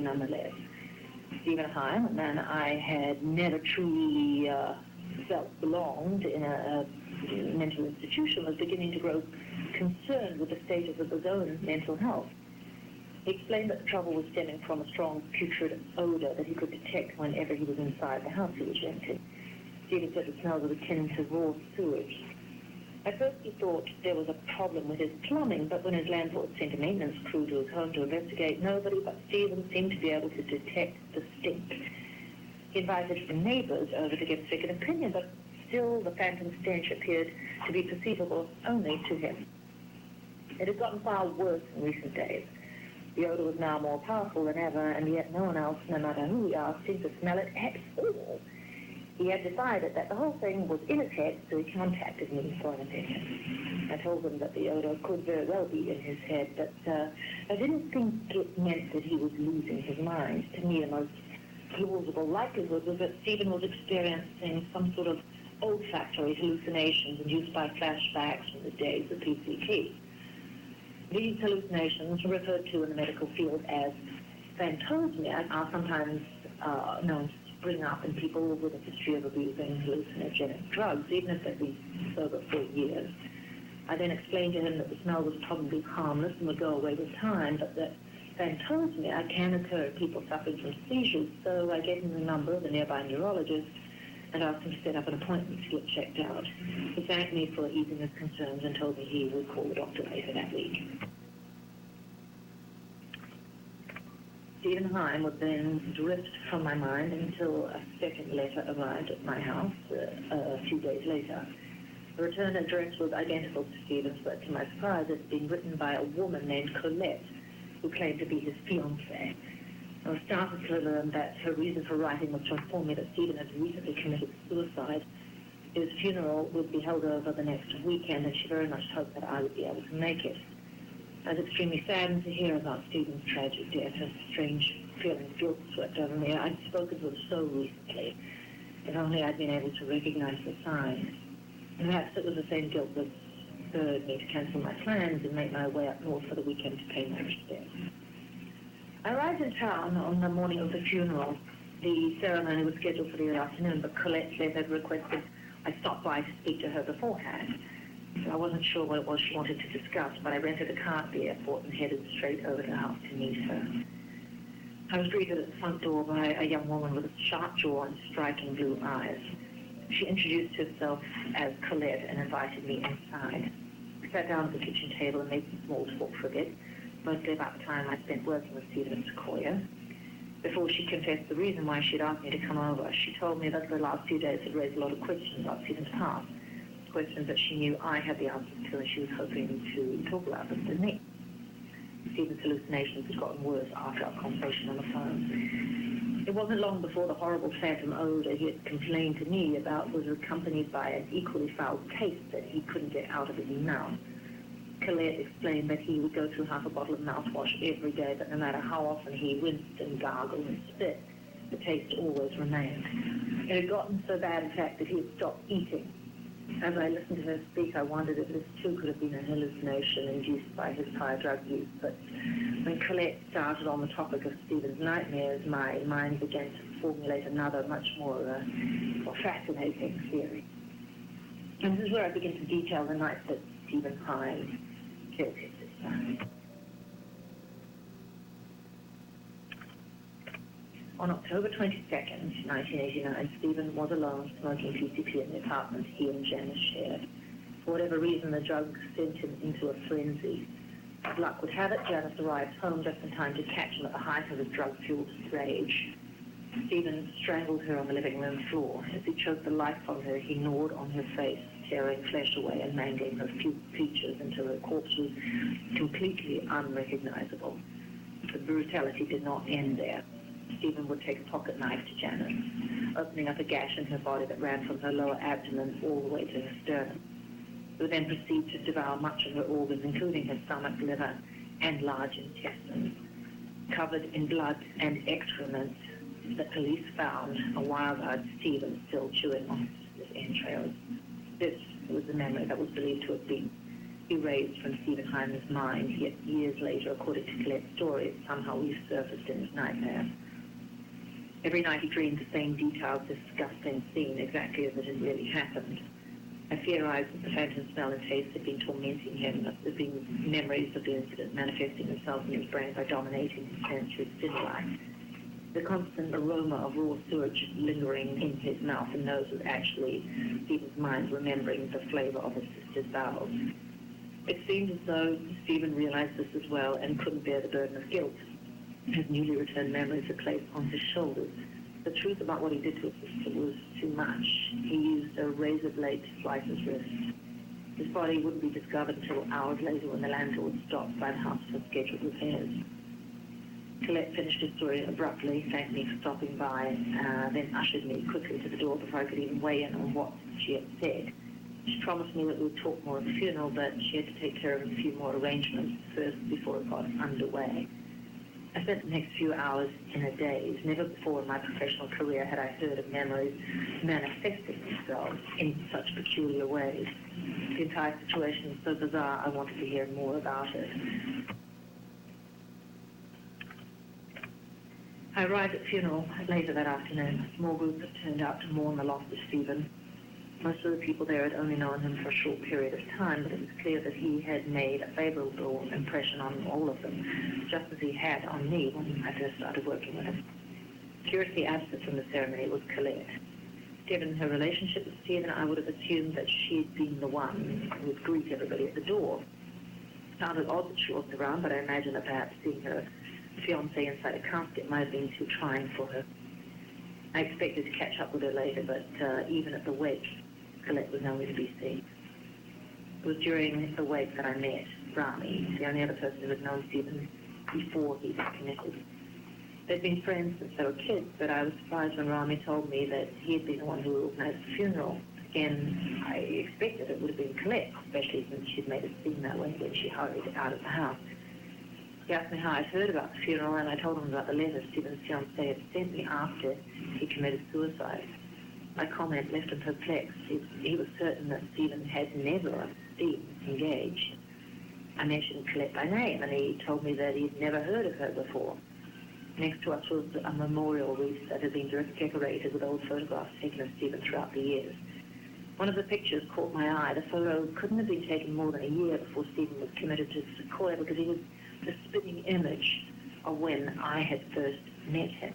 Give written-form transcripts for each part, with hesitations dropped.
disturbing nonetheless. Stephen Heim, a man I had never truly felt belonged in a mental institution, was beginning to grow concerned with the status of his own mental health. He explained that the trouble was stemming from a strong putrid odor that he could detect whenever he was inside the house he was renting. Stephen said the smell was akin to raw sewage. At first he thought there was a problem with his plumbing, but when his landlord sent a maintenance crew to his home to investigate, nobody but Stephen seemed to be able to detect the stink. He invited the neighbours over to get a second opinion, but still the phantom stench appeared to be perceivable only to him. It had gotten far worse in recent days. The odour was now more powerful than ever, and yet no one else, no matter who he asked, seemed to smell it at all. He had decided that the whole thing was in his head, so he contacted me for an opinion. I told him that the odour could very well be in his head, but I didn't think it meant that he was losing his mind. To me, the most plausible likelihood was that Stephen was experiencing some sort of olfactory hallucinations induced by flashbacks from the days of PCT. These hallucinations, referred to in the medical field as phantosmia, are sometimes known to spring up in people with a history of abusing hallucinogenic drugs, even if they've been sober for years. I then explained to him that the smell was probably harmless and would go away with time, but that phantosmia can occur in people suffering from seizures, so I gave him the number of the nearby neurologist and asked him to set up an appointment to get checked out. He thanked me for easing his concerns and told me he would call the doctor later that week. Stephen Heim would then drift from my mind until a second letter arrived at my house a few days later. The return address was identical to Stephen's, but to my surprise it had been written by a woman named Colette, who claimed to be his fiancée. I was startled to learn that her reason for writing was to inform me that Stephen had recently committed suicide. His funeral would be held over the next weekend, and she very much hoped that I would be able to make it. I was extremely saddened to hear about Stephen's tragic death. A strange feeling of guilt swept over me. I'd spoken to him so recently. If only I'd been able to recognize the signs. Perhaps it was the same guilt that spurred me to cancel my plans and make my way up north for the weekend to pay my respects. I arrived in town on the morning of the funeral. The ceremony was scheduled for the afternoon, but Colette said had requested I stop by to speak to her beforehand. So I wasn't sure what it was she wanted to discuss, but I rented a car at the airport and headed straight over to the house to meet her. I was greeted at the front door by a young woman with a sharp jaw and striking blue eyes. She introduced herself as Colette and invited me inside. I sat down at the kitchen table and made some small talk for a bit, mostly about the time I spent working with Stephen at Sequoia. Before she confessed the reason why she'd asked me to come over, she told me that the last few days had raised a lot of questions about Stephen's past, questions that she knew I had the answers to, and she was hoping to talk about them with me. Stephen's hallucinations had gotten worse after our conversation on the phone. It wasn't long before the horrible phantom odour he had complained to me about was accompanied by an equally foul taste that he couldn't get out of his mouth. Colette explained that he would go through half a bottle of mouthwash every day, but no matter how often he rinsed and gargled and spit, the taste always remained. It had gotten so bad, in fact, that he had stopped eating. As I listened to her speak, I wondered if this too could have been a hallucination induced by his prior drug use. But when Colette started on the topic of Stephen's nightmares, my mind began to formulate another, much more fascinating theory. And this is where I begin to detail the night that Stephen Heim killed his sister. On October 22nd, 1989, Stephen was alone smoking PCP in the apartment he and Janice shared. For whatever reason, the drugs sent him into a frenzy. As luck would have it, Janice arrived home just in time to catch him at the height of his drug-fueled rage. Stephen strangled her on the living room floor. As he choked the life from her, he gnawed on her face, tearing flesh away and mangling her features until her corpse was completely unrecognizable. The brutality did not end there. Stephen would take a pocket knife to Janice, opening up a gash in her body that ran from her lower abdomen all the way to her sternum. He would then proceed to devour much of her organs, including her stomach, liver, and large intestines. Covered in blood and excrement, the police found a wild-eyed Stephen still chewing on his entrails. This was the memory that was believed to have been erased from Stephen Hyman's mind, yet years later, according to Colette's story, it somehow resurfaced in his nightmare. Every night he dreamed the same detailed, disgusting scene, exactly as it had really happened. I theorized that the phantom smell and taste had been tormenting him, that there had been memories of the incident manifesting themselves in his brain by dominating his sensory stimuli. The constant aroma of raw sewage lingering in his mouth and nose was actually Stephen's mind remembering the flavor of his sister's bowels. It seemed as though Stephen realized this as well and couldn't bear the burden of guilt his newly returned memories had placed on his shoulders. The truth about what he did to his sister was too much. He used a razor blade to slice his wrist. His body wouldn't be discovered until hours later when the landlord stopped by the house for scheduled repairs. Colette finished his story abruptly, thanked me for stopping by, then ushered me quickly to the door before I could even weigh in on what she had said. She promised me that we would talk more at the funeral, but she had to take care of a few more arrangements first before it got underway. I spent the next few hours in a daze. Never before in my professional career had I heard of memories manifesting themselves in such peculiar ways. The entire situation was so bizarre, I wanted to hear more about it. I arrived at the funeral later that afternoon. A small group had turned out to mourn the loss of Stephen. Most of the people there had only known him for a short period of time, but it was clear that he had made a favorable impression on all of them, just as he had on me when I first started working with him. Curiously absent from the ceremony was Colette. Given her relationship with Stephen, I would have assumed that she'd been the one who would greet everybody at the door. It sounded odd that she wasn't around, but I imagine that perhaps seeing her fiancé inside a casket might have been too trying for her. I expected to catch up with her later, but even at the wake, Colette was nowhere to be seen. It was during the wake that I met Rami, the only other person who had known Stephen before he was committed. They'd been friends since they were kids, but I was surprised when Rami told me that he had been the one who organized the funeral. Again, I expected it would have been Colette, especially since she'd made it seem that way when she hurried out of the house. He asked me how I'd heard about the funeral, and I told him about the letter Stephen's fiancé had sent me after he committed suicide. My comment left him perplexed. He was certain that Stephen had never been engaged. I mentioned Colette by name, and he told me that he'd never heard of her before. Next to us was a memorial wreath that had been decorated with old photographs taken of Stephen throughout the years. One of the pictures caught my eye. The photo couldn't have been taken more than a year before Stephen was committed to Sequoia, because he was the spitting image of when I had first met him.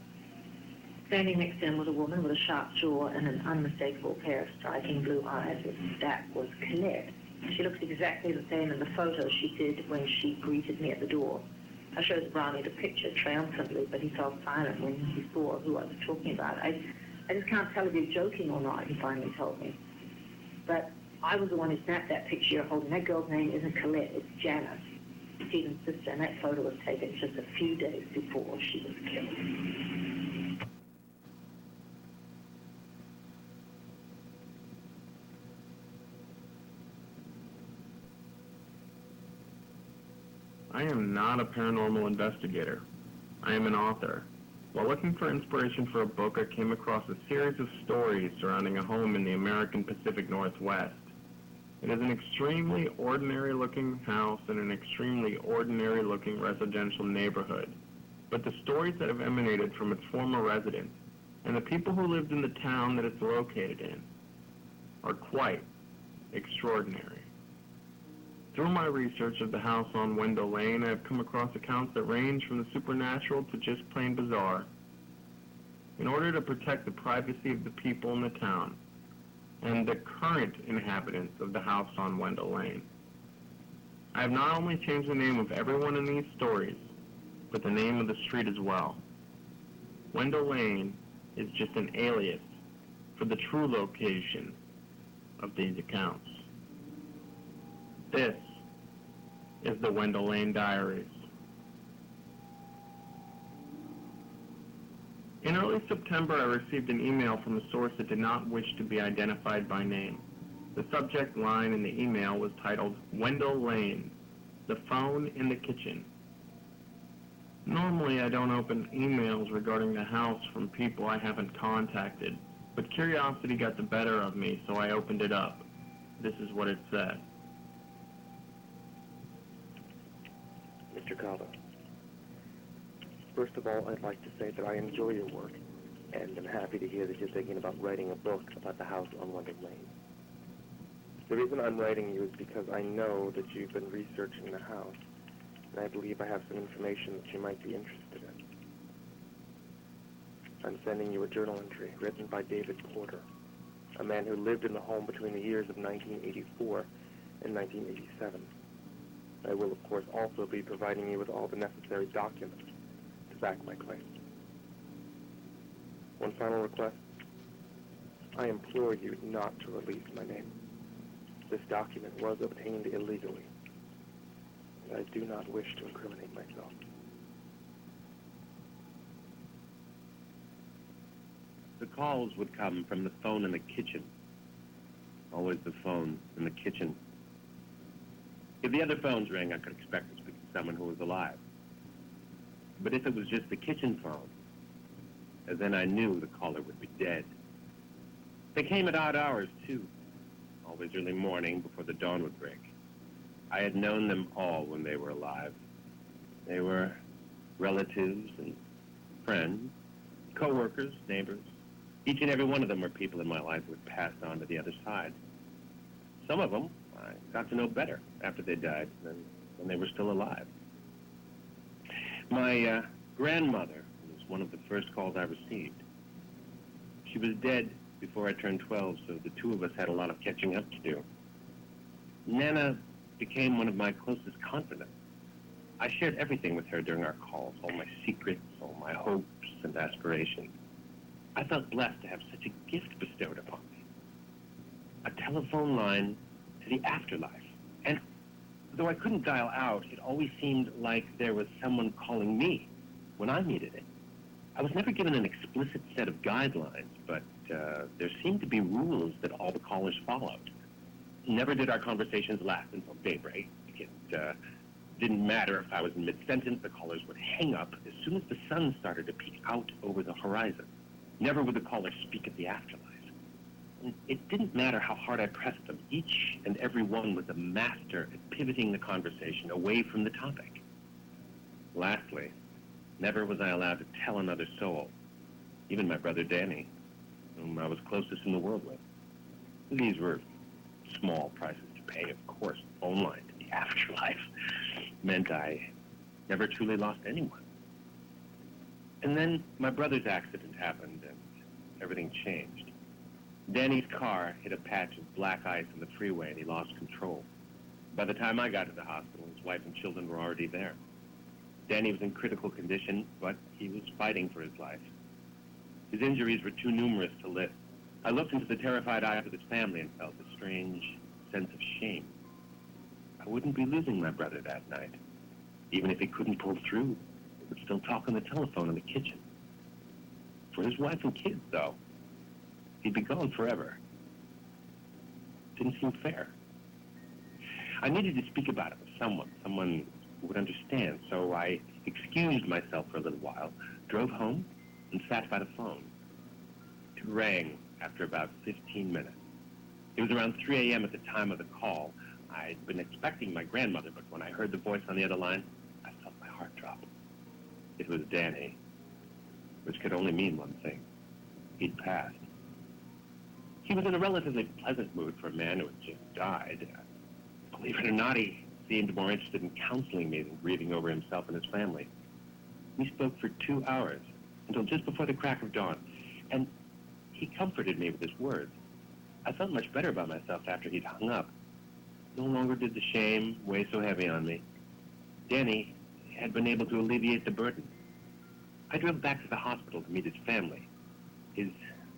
Standing next to him was a woman with a sharp jaw and an unmistakable pair of striking blue eyes. That was Colette. She looked exactly the same in the photo she did when she greeted me at the door. I showed Rami the picture triumphantly, but he fell silent when he saw who I was talking about. I just can't tell if you're joking or not, he finally told me. But I was the one who snapped that picture you're holding. That girl's name isn't Colette, it's Janice, Stephen's sister, and that photo was taken just a few days before she was killed. I am not a paranormal investigator. I am an author. While looking for inspiration for a book, I came across a series of stories surrounding a home in the American Pacific Northwest. It is an extremely ordinary-looking house in an extremely ordinary-looking residential neighborhood. But the stories that have emanated from its former residents and the people who lived in the town that it's located in are quite extraordinary. Through my research of the house on Wendell Lane, I have come across accounts that range from the supernatural to just plain bizarre. In order to protect the privacy of the people in the town and the current inhabitants of the house on Wendell Lane, I have not only changed the name of everyone in these stories, but the name of the street as well. Wendell Lane is just an alias for the true location of these accounts. This is the Wendell Lane Diaries. In early September, I received an email from a source that did not wish to be identified by name. The subject line in the email was titled, "Wendell Lane, the phone in the kitchen." Normally, I don't open emails regarding the house from people I haven't contacted, but curiosity got the better of me, so I opened it up. This is what it said. Mr. Cava. First of all, I'd like to say that I enjoy your work, and I'm happy to hear that you're thinking about writing a book about the house on London Lane. The reason I'm writing you is because I know that you've been researching the house, and I believe I have some information that you might be interested in. I'm sending you a journal entry written by David Porter, a man who lived in the home between the years of 1984 and 1987. I will, of course, also be providing you with all the necessary documents to back my claim. One final request. I implore you not to release my name. This document was obtained illegally, and I do not wish to incriminate myself. The calls would come from the phone in the kitchen. Always the phone in the kitchen. If the other phones rang, I could expect to speak to someone who was alive. But if it was just the kitchen phone, then I knew the caller would be dead. They came at odd hours, too. Always early morning before the dawn would break. I had known them all when they were alive. They were relatives and friends, co-workers, neighbors. Each and every one of them were people in my life who had passed on to the other side. Some of them I got to know better after they died than when they were still alive. My grandmother was one of the first calls I received. She was dead before I turned 12, so the two of us had a lot of catching up to do. Nana became one of my closest confidants. I shared everything with her during our calls, all my secrets, all my hopes and aspirations. I felt blessed to have such a gift bestowed upon me. A telephone line to the afterlife. And though I couldn't dial out, it always seemed like there was someone calling me when I needed it. I was never given an explicit set of guidelines, but there seemed to be rules that all the callers followed. Never did our conversations last until daybreak. It didn't matter if I was in mid-sentence, the callers would hang up as soon as the sun started to peek out over the horizon. Never would the caller speak of the afterlife. And it didn't matter how hard I pressed them. Each and every one was a master at pivoting the conversation away from the topic. Lastly, never was I allowed to tell another soul, even my brother Danny, whom I was closest in the world with. These were small prices to pay, of course. Phone line to the afterlife meant I never truly lost anyone. And then my brother's accident happened, and everything changed. Danny's car hit a patch of black ice on the freeway, and he lost control. By the time I got to the hospital, his wife and children were already there. Danny was in critical condition, but he was fighting for his life. His injuries were too numerous to list. I looked into the terrified eyes of his family and felt a strange sense of shame. I wouldn't be losing my brother that night. Even if he couldn't pull through, he would still talk on the telephone in the kitchen. For his wife and kids, though, he'd be gone forever. Didn't seem fair. I needed to speak about it with someone who would understand, so I excused myself for a little while, drove home, and sat by the phone. It rang after about 15 minutes. It was around 3 a.m. at the time of the call. I'd been expecting my grandmother, but when I heard the voice on the other line, I felt my heart drop. It was Danny, which could only mean one thing. He'd passed. He was in a relatively pleasant mood for a man who had just died. Believe it or not, he seemed more interested in counseling me than grieving over himself and his family. We spoke for 2 hours, until just before the crack of dawn, and he comforted me with his words. I felt much better about myself after he'd hung up. No longer did the shame weigh so heavy on me. Danny had been able to alleviate the burden. I drove back to the hospital to meet his family. His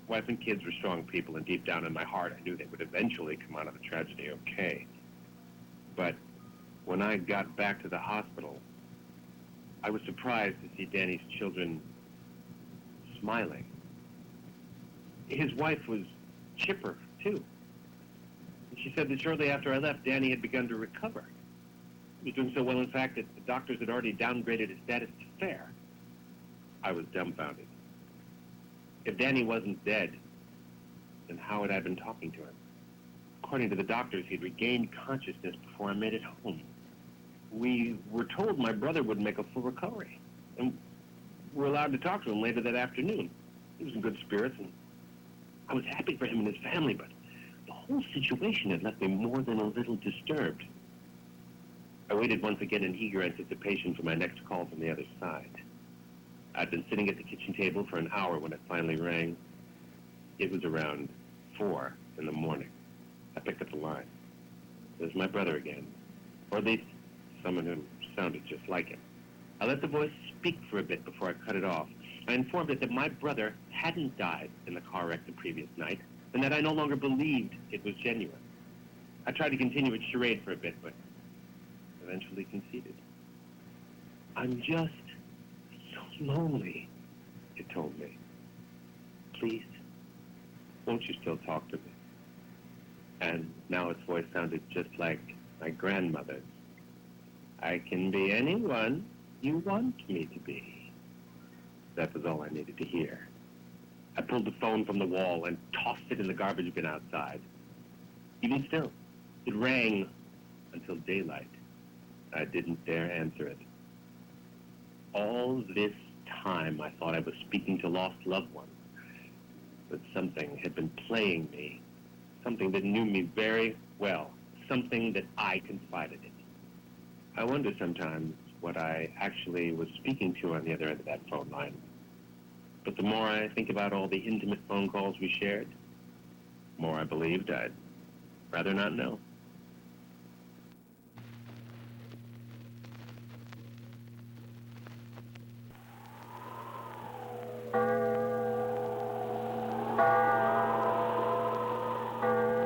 wife and kids were strong people, and deep down in my heart, I knew they would eventually come out of the tragedy okay. But when I got back to the hospital, I was surprised to see Danny's children smiling. His wife was chipper, too. She said that shortly after I left, Danny had begun to recover. He was doing so well, in fact, that the doctors had already downgraded his status to fair. I was dumbfounded. If Danny wasn't dead, then how had I been talking to him? According to the doctors, he'd regained consciousness before I made it home. we were told my brother would make a full recovery. And we're allowed to talk to him later that afternoon. He was in good spirits, and I was happy for him and his family, but the whole situation had left me more than a little disturbed. I waited once again in eager anticipation for my next call from the other side. I'd been sitting at the kitchen table for an hour when it finally rang. It was around 4 in the morning. I picked up the line. It was my brother again, or at least someone who sounded just like him. I let the voice speak for a bit before I cut it off. I informed it that my brother hadn't died in the car wreck the previous night, and that I no longer believed it was genuine. I tried to continue its charade for a bit, but eventually conceded. I'm just so lonely, it told me. Please, won't you still talk to me? And now its voice sounded just like my grandmother's. I can be anyone you want me to be. That was all I needed to hear. I pulled the phone from the wall and tossed it in the garbage bin outside. Even still, it rang until daylight. I didn't dare answer it. All this time, I thought I was speaking to lost loved ones. But something had been playing me. Something that knew me very well. Something that I confided in. I wonder sometimes what I actually was speaking to on the other end of that phone line. But the more I think about all the intimate phone calls we shared, the more I believed I'd rather not know.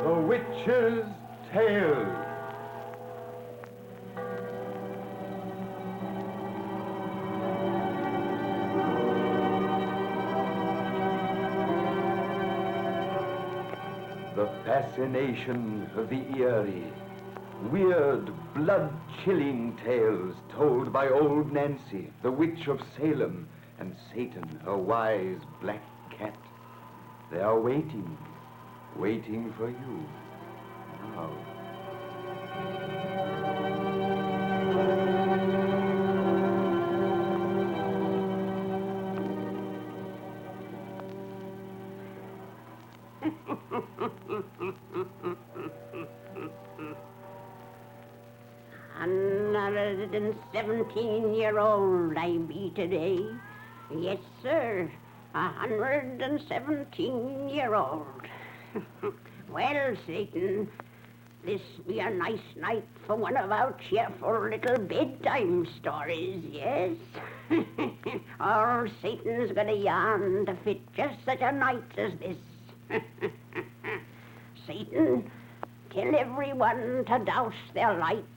The Witch's Tale. The fascination of the eerie, weird, blood-chilling tales told by old Nancy, the witch of Salem, and Satan, her wise black cat. They are waiting for you now. Another 17-year-old I be today. Yes, sir, 117-year-old. Well, Satan, this be a nice night for one of our cheerful little bedtime stories, yes? Oh, Satan's got a yarn to fit just such a night as this. Satan, tell everyone to douse their lights.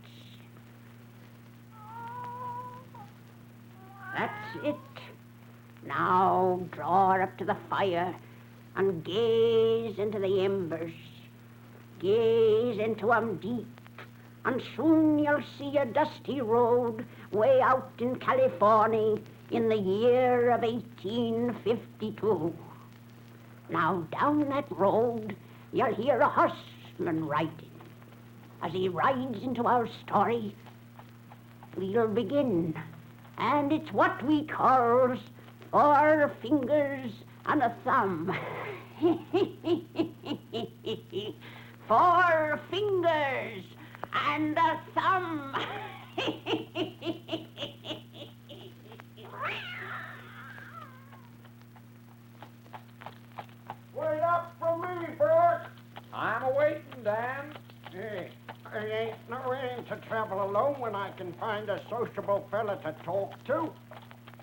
That's it. Now draw up to the fire and gaze into the embers. Gaze into 'em deep, and soon you'll see a dusty road way out in California in the year of 1852. Now down that road you'll hear a horseman riding. As he rides into our story, we'll begin. And it's what we calls 4 fingers and a thumb. 4 fingers and a thumb. Wait up for me, Burke. I'm a-waiting, Dan. Hey, there ain't no end to travel alone when I can find a sociable fella to talk to.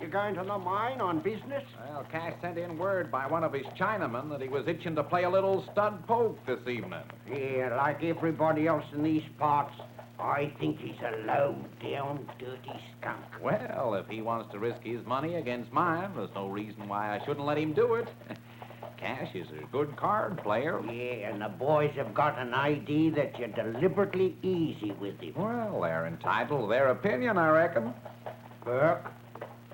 You going to the mine on business? Well, Cash sent in word by one of his Chinamen that he was itching to play a little stud poke this evening. Yeah, like everybody else in these parts, I think he's a low-down, dirty skunk. Well, if he wants to risk his money against mine, there's no reason why I shouldn't let him do it. Cash is a good card player. Yeah, and the boys have got an idea that you're deliberately easy with him. Well, they're entitled to their opinion, I reckon. Burke,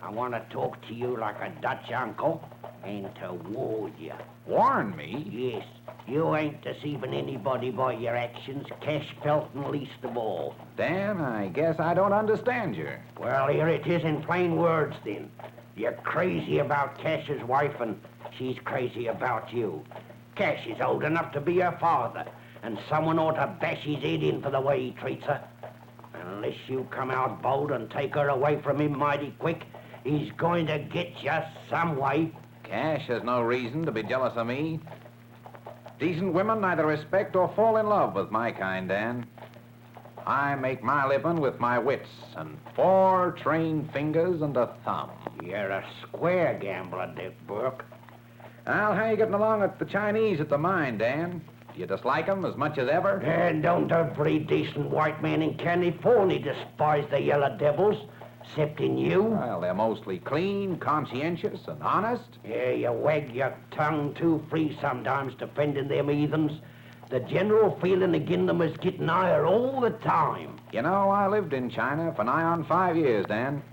I want to talk to you like a Dutch uncle and to warn you. Warn me? Yes, You ain't deceiving anybody by your actions, Cash Pelton least of all. Dan, I guess I don't understand you. Well, here it is in plain words, then. You're crazy about Cash's wife, and she's crazy about you. Cash is old enough to be her father, and someone ought to bash his head in for the way he treats her. Unless you come out bold and take her away from him mighty quick, he's going to get you some way. Cash has no reason to be jealous of me. Decent women neither respect or fall in love with my kind, Dan. I make my living with my wits and 4 trained fingers and a thumb. You're a square gambler, Dick Burke. Well, how you getting along with the Chinese at the mine, Dan? Do you dislike them as much as ever? And don't every decent white man in California despise the yellow devils, excepting you? Well, they're mostly clean, conscientious, and honest. Yeah, you wag your tongue too free sometimes defending them heathens. The general feeling agin them is getting higher all the time. You know, I lived in China for nigh on 5 years, Dan.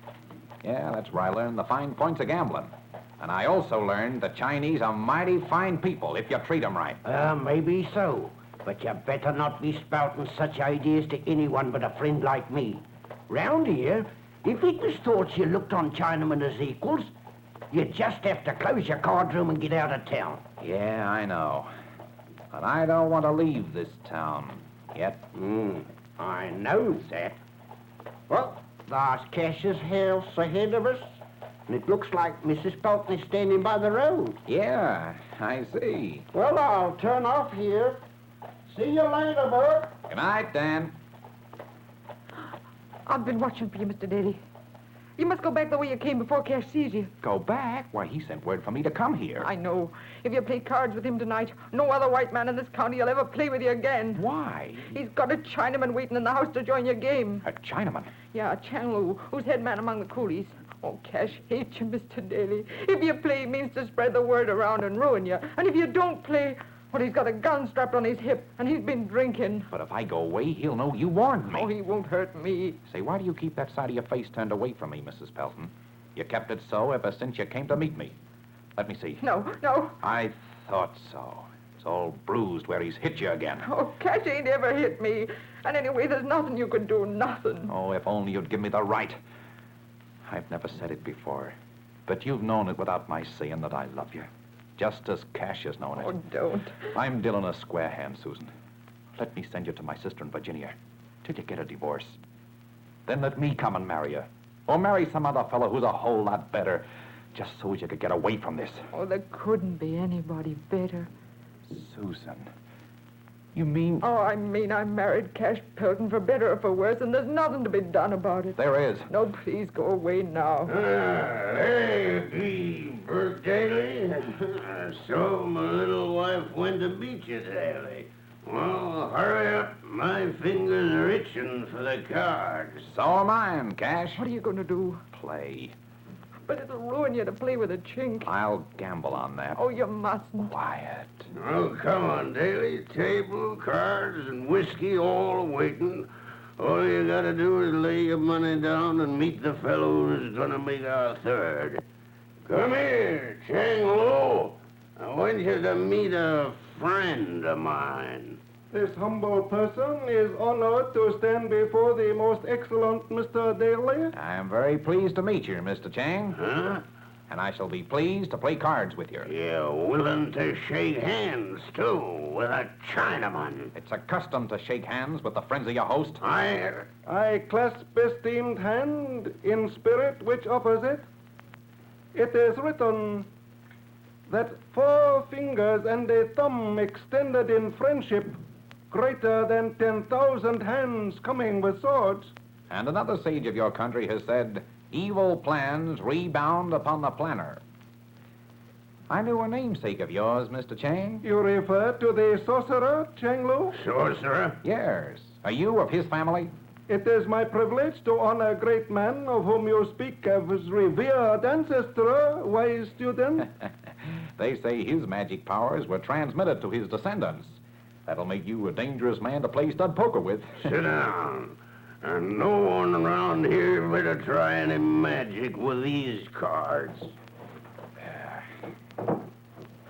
Yeah, that's where I learned the fine points of gambling. And I also learned the Chinese are mighty fine people if you treat them right. Maybe so. But you better not be spouting such ideas to anyone but a friend like me. Round here, if it was thought you looked on Chinamen as equals, you just have to close your card room and get out of town. Yeah, I know. But I don't want to leave this town yet. I know that. Well, there's Cash's house ahead of us, and it looks like Mrs. Pelton is standing by the road. Yeah, I see. Well, I'll turn off here. See you later, Bert. Good night, Dan. I've been watching for you, Mr. Daly. You must go back the way you came before Cash sees you. Go back? Why, he sent word for me to come here. I know. If you play cards with him tonight, no other white man in this county will ever play with you again. Why? He's got a Chinaman waiting in the house to join your game. A Chinaman? Yeah, Chang Lu, who's head man among the coolies. Oh, Cash hates you, Mr. Daly. If you play, it means to spread the word around and ruin you. And if you don't play, well, he's got a gun strapped on his hip, and he's been drinking. But if I go away, he'll know you warned me. Oh, he won't hurt me. Say, why do you keep that side of your face turned away from me, Mrs. Pelton? You kept it so ever since you came to meet me. Let me see. No. I thought so. It's all bruised where he's hit you again. Oh, Cash ain't ever hit me. And anyway, there's nothing you can do, nothing. Oh, if only you'd give me the right. I've never said it before, but you've known it without my saying that I love you. Just as Cash has known it. Oh, don't. I'm dealing a square hand, Susan. Let me send you to my sister in Virginia till you get a divorce. Then let me come and marry you. Or marry some other fellow who's a whole lot better, just so as you could get away from this. Oh, there couldn't be anybody better. Susan, you mean... Oh, I mean I married Cash Pelton for better or for worse, and there's nothing to be done about it. There is. No, please go away now. Hey, Bert Daly. So my little wife went to beat you, Daly. Well, hurry up. My fingers are itching for the cards. So am mine, Cash. What are you going to do? Play. But it'll ruin you to play with a chink. I'll gamble on that. Oh, you mustn't. Quiet. Oh, come on, Daly. Table, cards, and whiskey all waiting. All you gotta do is lay your money down and meet the fellow who's gonna make our third. Come here, Chang Lu. I want you to meet a friend of mine. This humble person is honored to stand before the most excellent Mr. Daly. I am very pleased to meet you, Mr. Chang. Huh? And I shall be pleased to play cards with you. You're willing to shake hands, too, with a Chinaman. It's a custom to shake hands with the friends of your host. I clasp esteemed hand in spirit which offers it. It is written that 4 fingers and a thumb extended in friendship greater than 10,000 hands coming with swords. And another sage of your country has said, evil plans rebound upon the planner. I knew a namesake of yours, Mr. Chang. You refer to the sorcerer, Chang Lu? Sorcerer? Yes. Are you of his family? It is my privilege to honor a great man of whom you speak as revered ancestor, wise student. They say his magic powers were transmitted to his descendants. That'll make you a dangerous man to play stud poker with. Sit down. And no one around here better try any magic with these cards.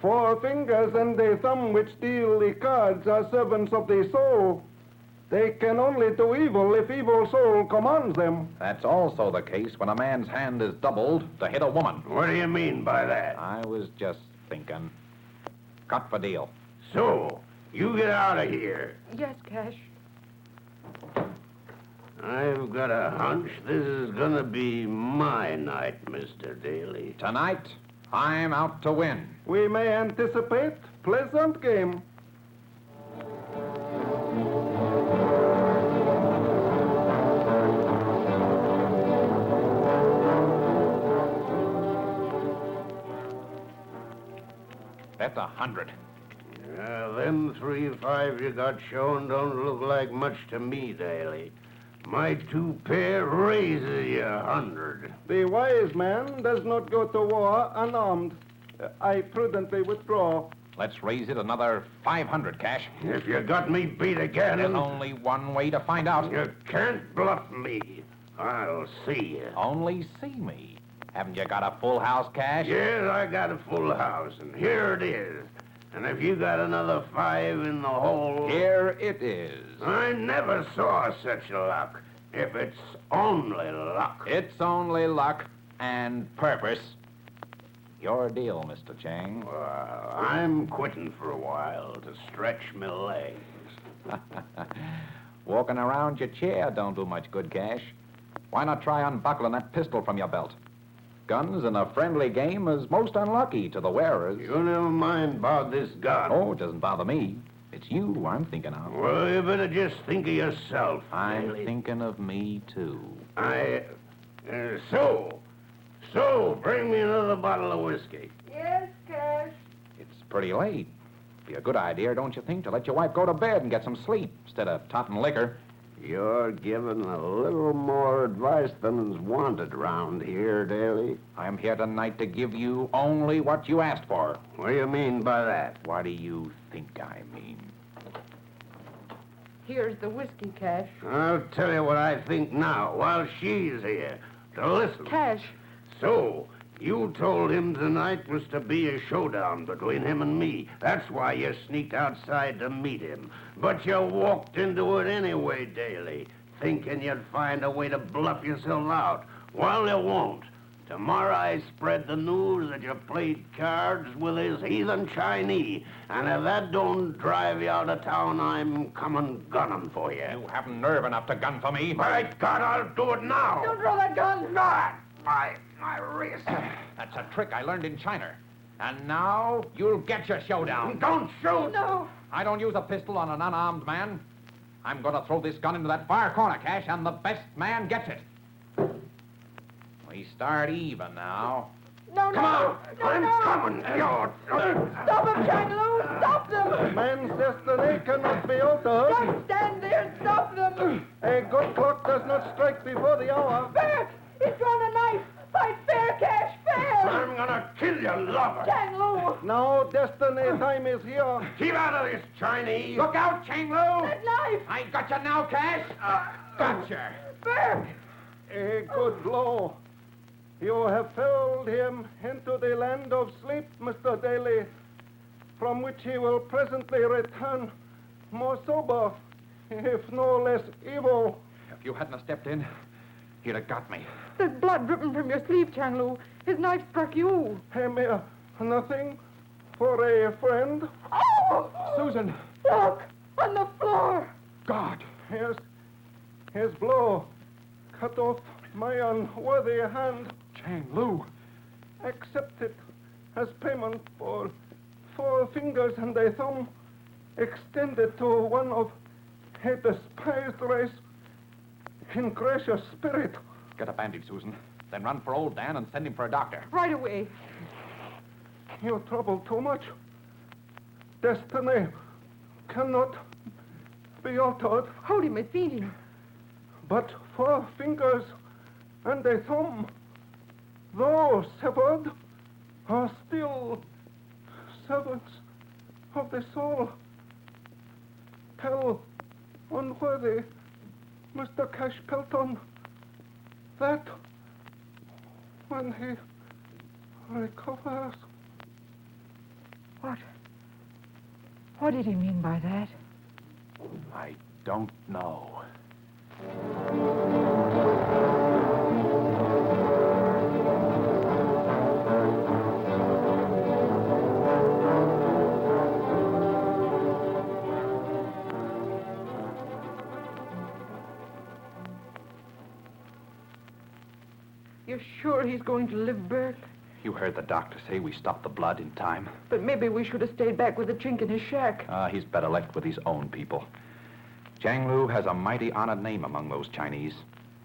4 fingers and a thumb which deal the cards are servants of the soul. They can only do evil if evil soul commands them. That's also the case when a man's hand is doubled to hit a woman. What do you mean by that? I was just thinking. Cut for deal. So, you get out of here. Yes, Cash. I've got a hunch this is gonna be my night, Mr. Daly. Tonight, I'm out to win. We may anticipate pleasant game. Bet 100. Them 3-5 you got shown don't look like much to me, Daly. My 2 pair raises you 100. The wise man does not go to war unarmed. I prudently withdraw. Let's raise it another 500, Cash. If you got me beat again... There's only one way to find out. You can't bluff me. I'll see you. Only see me. Haven't you got a full house, Cash? Yes, I got a full house, and here it is. And if you got another 5 in the hole... Here it is. I never saw such luck. If it's only luck. It's only luck and purpose. Your deal, Mr. Chang. Well, I'm quitting for a while to stretch my legs. Walking around your chair don't do much good, Cash. Why not try unbuckling that pistol from your belt? Guns in a friendly game is most unlucky to the wearers. You never mind about this gun. Oh, it doesn't bother me. It's you I'm thinking of. Well, you better just think of yourself. I'm Daly. thinking of me, too. So, bring me another bottle of whiskey. Yes, Cash. It's pretty late. Be a good idea, don't you think, to let your wife go to bed and get some sleep instead of totting liquor. You're giving a little more advice than is wanted round here, Daly. I'm here tonight to give you only what you asked for. What do you mean by that? What do you think I mean? Here's the whiskey, Cash. I'll tell you what I think now, while she's here, to listen. Cash. So, you told him tonight was to be a showdown between him and me. That's why you sneaked outside to meet him. But you walked into it anyway, Daly, thinking you'd find a way to bluff yourself out. Well, you won't. Tomorrow I spread the news that you played cards with his heathen Chinese. And if that don't drive you out of town, I'm coming gunning for you. You haven't nerve enough to gun for me. By God, I'll do it now. Don't draw that gun. God, my wrist. That's a trick I learned in China. And now you'll get your showdown. Don't shoot. No. I don't use a pistol on an unarmed man. I'm going to throw this gun into that far corner, Cash, and the best man gets it. We start even now. No, Come on. I'm coming. Stop him, Chang Lu. Stop them. Man's destiny cannot be altered. Just stand there and stop them. A good clock does not strike before the hour. Fair. He's drawn a knife. Fight fair, Cash. Fair. I'm gonna kill you, lover. Chang Lu. Now destiny time is here. Keep out of this, Chinese. Look out, Chang Lu! That knife. I got you now, Cash. Gotcha. Fair. A good blow. You have felled him into the land of sleep, Mr. Daly, from which he will presently return more sober, if no less evil. If you hadn't have stepped in, he'd have got me. There's blood dripping from your sleeve, Chang Lu. His knife struck you. A mere nothing for a friend. Oh! Susan! Look, on the floor. God! Yes, his blow cut off my unworthy hand. Chang Lu! Accept it as payment for 4 fingers and a thumb extended to one of a despised race in gracious spirit. Get a bandage, Susan. Then run for old Dan and send him for a doctor. Right away. You trouble too much. Destiny cannot be altered, Hold him, I feel him. but 4 fingers and a thumb, though severed, are still servants of the soul. Tell unworthy Mr. Cash Pelton that when he recovers, What did he mean by that? I don't know. You're sure he's going to live, Burke? You heard the doctor say we stopped the blood in time. But maybe we should have stayed back with the chink in his shack. He's better left with his own people. Chang Lu has a mighty honored name among those Chinese.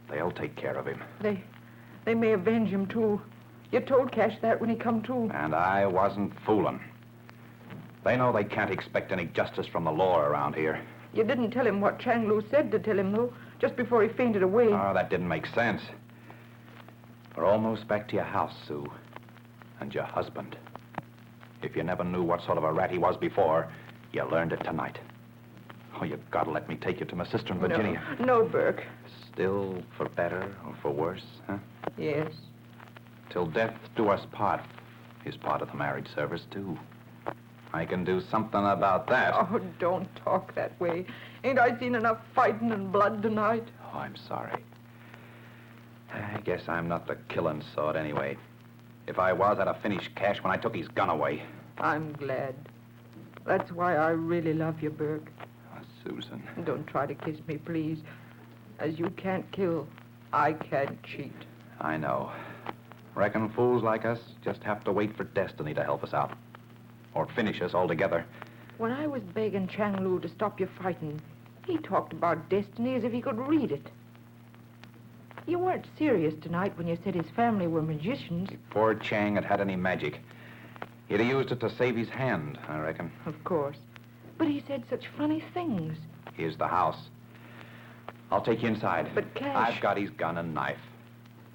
They'll take care of him. They may avenge him, too. You told Cash that when he come to. And I wasn't fooling. They know they can't expect any justice from the law around here. You didn't tell him what Chang Lu said to tell him, though, just before he fainted away. Oh, that didn't make sense. We're almost back to your house, Sue. And your husband. If you never knew what sort of a rat he was before, you learned it tonight. Oh, you've got to let me take you to my sister in Virginia. No, Burke. Still for better or for worse, huh? Yes. Till death do us part is part of the marriage service, too. I can do something about that. Oh, don't talk that way. Ain't I seen enough fighting and blood tonight? Oh, I'm sorry. I guess I'm not the killing sort anyway. If I was, I'd have finished Cash when I took his gun away. I'm glad. That's why I really love you, Burke. Oh, Susan. Don't try to kiss me, please. As you can't kill, I can't cheat. I know. Reckon fools like us just have to wait for destiny to help us out. Or finish us altogether. When I was begging Chang Lu to stop your fighting, he talked about destiny as if he could read it. You weren't serious tonight when you said his family were magicians. Before Chang had any magic, he'd have used it to save his hand, I reckon. Of course. But he said such funny things. Here's the house. I'll take you inside. But Cash... I've got his gun and knife.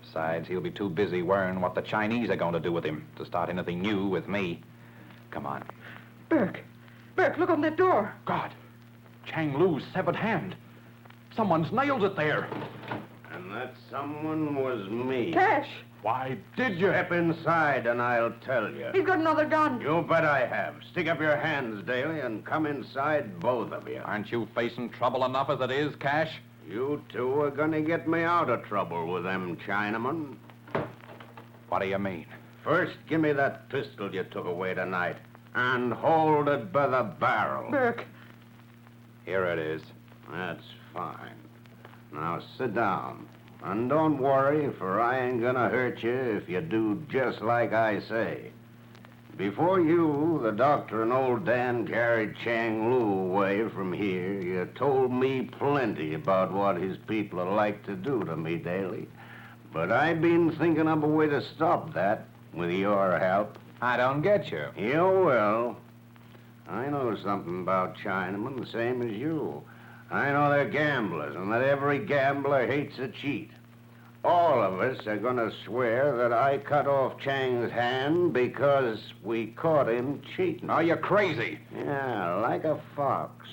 Besides, he'll be too busy worrying what the Chinese are going to do with him to start anything new with me. Come on. Burke, look on that door. God, Chang Lu's severed hand. Someone's nailed it there. And that someone was me. Cash! Why did you? Step inside and I'll tell you. He's got another gun. You bet I have. Stick up your hands, Daly, and come inside, both of you. Aren't you facing trouble enough as it is, Cash? You two are gonna get me out of trouble with them Chinamen. What do you mean? First, give me that pistol you took away tonight. And hold it by the barrel. Burke. Here it is. That's fine. Now sit down. And don't worry, for I ain't gonna hurt you if you do just like I say. Before you, the doctor, and old Dan carried Chang Lu away from here, you told me plenty about what his people would like to do to me daily. But I've been thinking of a way to stop that, with your help. I don't get you. You will. I know something about Chinamen, the same as you. I know they're gamblers, and that every gambler hates a cheat. All of us are going to swear that I cut off Chang's hand because we caught him cheating. Oh, you're crazy. Yeah, like a fox.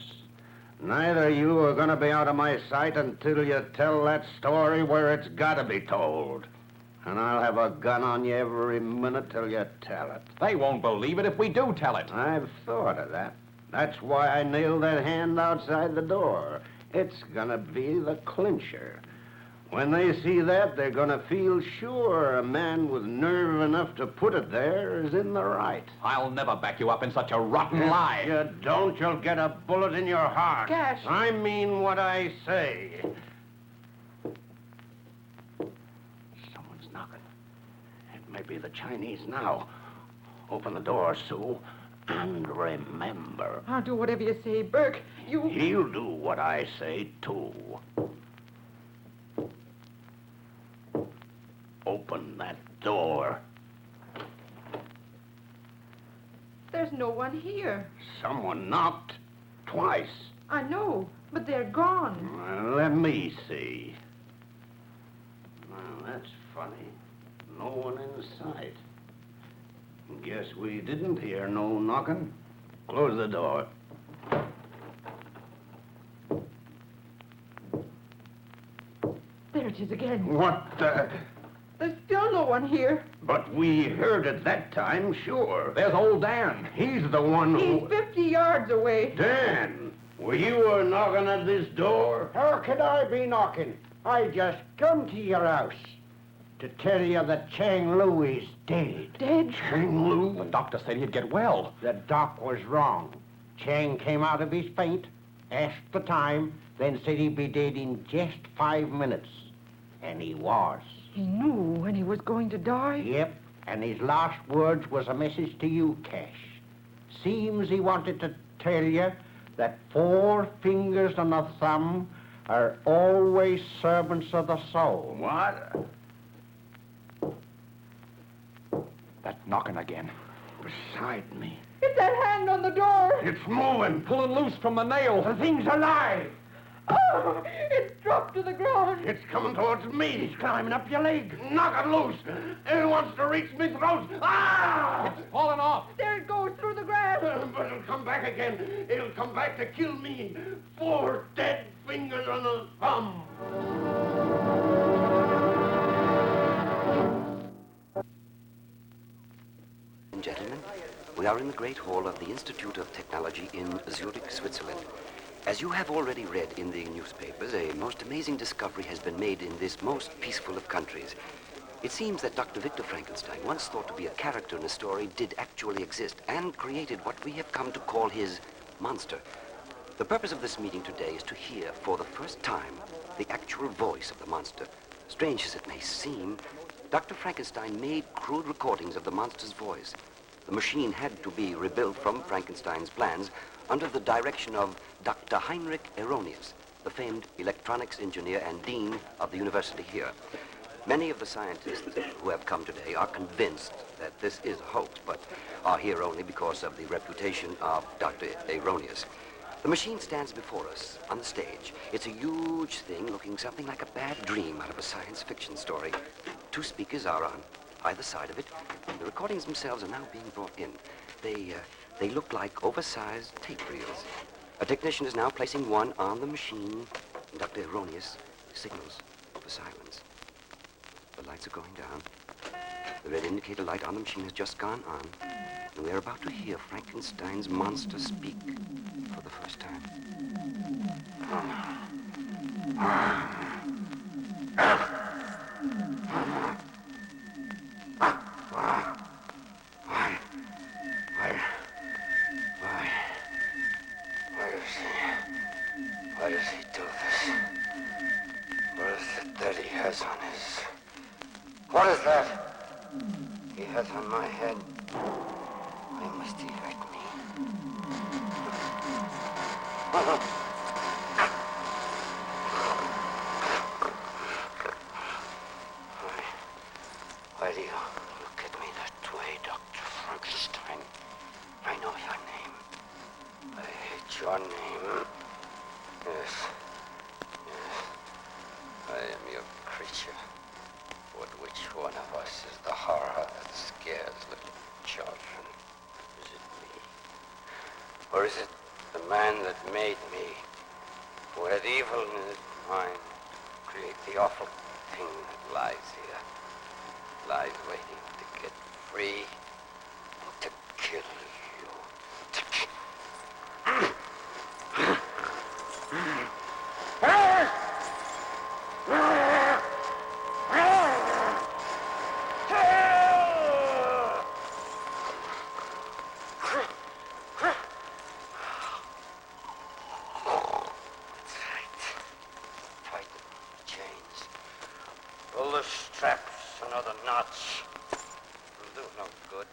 Neither of you are going to be out of my sight until you tell that story where it's got to be told. And I'll have a gun on you every minute till you tell it. They won't believe it if we do tell it. I've thought of that. That's why I nailed that hand outside the door. It's gonna be the clincher. When they see that, they're gonna feel sure a man with nerve enough to put it there is in the right. I'll never back you up in such a rotten lie. If you don't, you'll get a bullet in your heart. Cash. I mean what I say. Someone's knocking. It may be the Chinese now. Open the door, Sue. And remember... I'll do whatever you say, Burke. You... He'll do what I say, too. Open that door. There's no one here. Someone knocked twice. I know, but they're gone. Well, let me see. Well, that's funny. No one in sight. Guess we didn't hear no knocking. Close the door. There it is again. What the... They're still no one here. But we heard it that time, sure. There's old Dan. He's the one He's who... 50 yards away. Dan, were you knocking at this door? How could I be knocking? I just come to your house to tell you that Chang Lu is dead. Dead? Chang Lu? The doctor said he'd get well. The doc was wrong. Chang came out of his faint, asked the time, then said he'd be dead in just 5 minutes. And he was. He knew when he was going to die. Yep, and his last words was a message to you, Cash. Seems he wanted to tell you that 4 fingers and a thumb are always servants of the soul. What? That knocking again. Beside me. It's that hand on the door. It's moving. Pulling loose from the nail. The thing's alive. Oh, it's dropped to the ground. It's coming towards me. It's climbing up your leg. Knock it loose. It wants to reach me throat. Ah! It's falling off. There it goes through the grass. But it'll come back again. It'll come back to kill me. 4 dead fingers on a thumb. Gentlemen, we are in the Great Hall of the Institute of Technology in Zurich, Switzerland. As you have already read in the newspapers, a most amazing discovery has been made in this most peaceful of countries. It seems that Dr. Victor Frankenstein, once thought to be a character in a story, did actually exist and created what we have come to call his monster. The purpose of this meeting today is to hear, for the first time, the actual voice of the monster. Strange as it may seem, Dr. Frankenstein made crude recordings of the monster's voice. The machine had to be rebuilt from Frankenstein's plans under the direction of Dr. Heinrich Erroneous, the famed electronics engineer and dean of the university here. Many of the scientists who have come today are convinced that this is a hoax, but are here only because of the reputation of Dr. Erroneous. The machine stands before us on the stage. It's a huge thing looking something like a bad dream out of a science fiction story. 2 speakers are on either side of it. The recordings themselves are now being brought in. They look like oversized tape reels. A technician is now placing one on the machine, and Dr. Erroneous signals for silence. The lights are going down. The red indicator light on the machine has just gone on, and we're about to hear Frankenstein's monster speak for the first time. Why does he do this? What is it that he has on his... What is that he has on my head? Why must he hurt me? Why do you look at me that way, Dr. Frankenstein? I know your name. I hate your name. Yes. I am your creature. But which one of us is the horror that scares little children? Is it me? Or is it the man that made me, who had evil in his mind to create the awful thing that lies here, lies waiting to get free and to kill you? Pull the straps another notch. It'll do no good.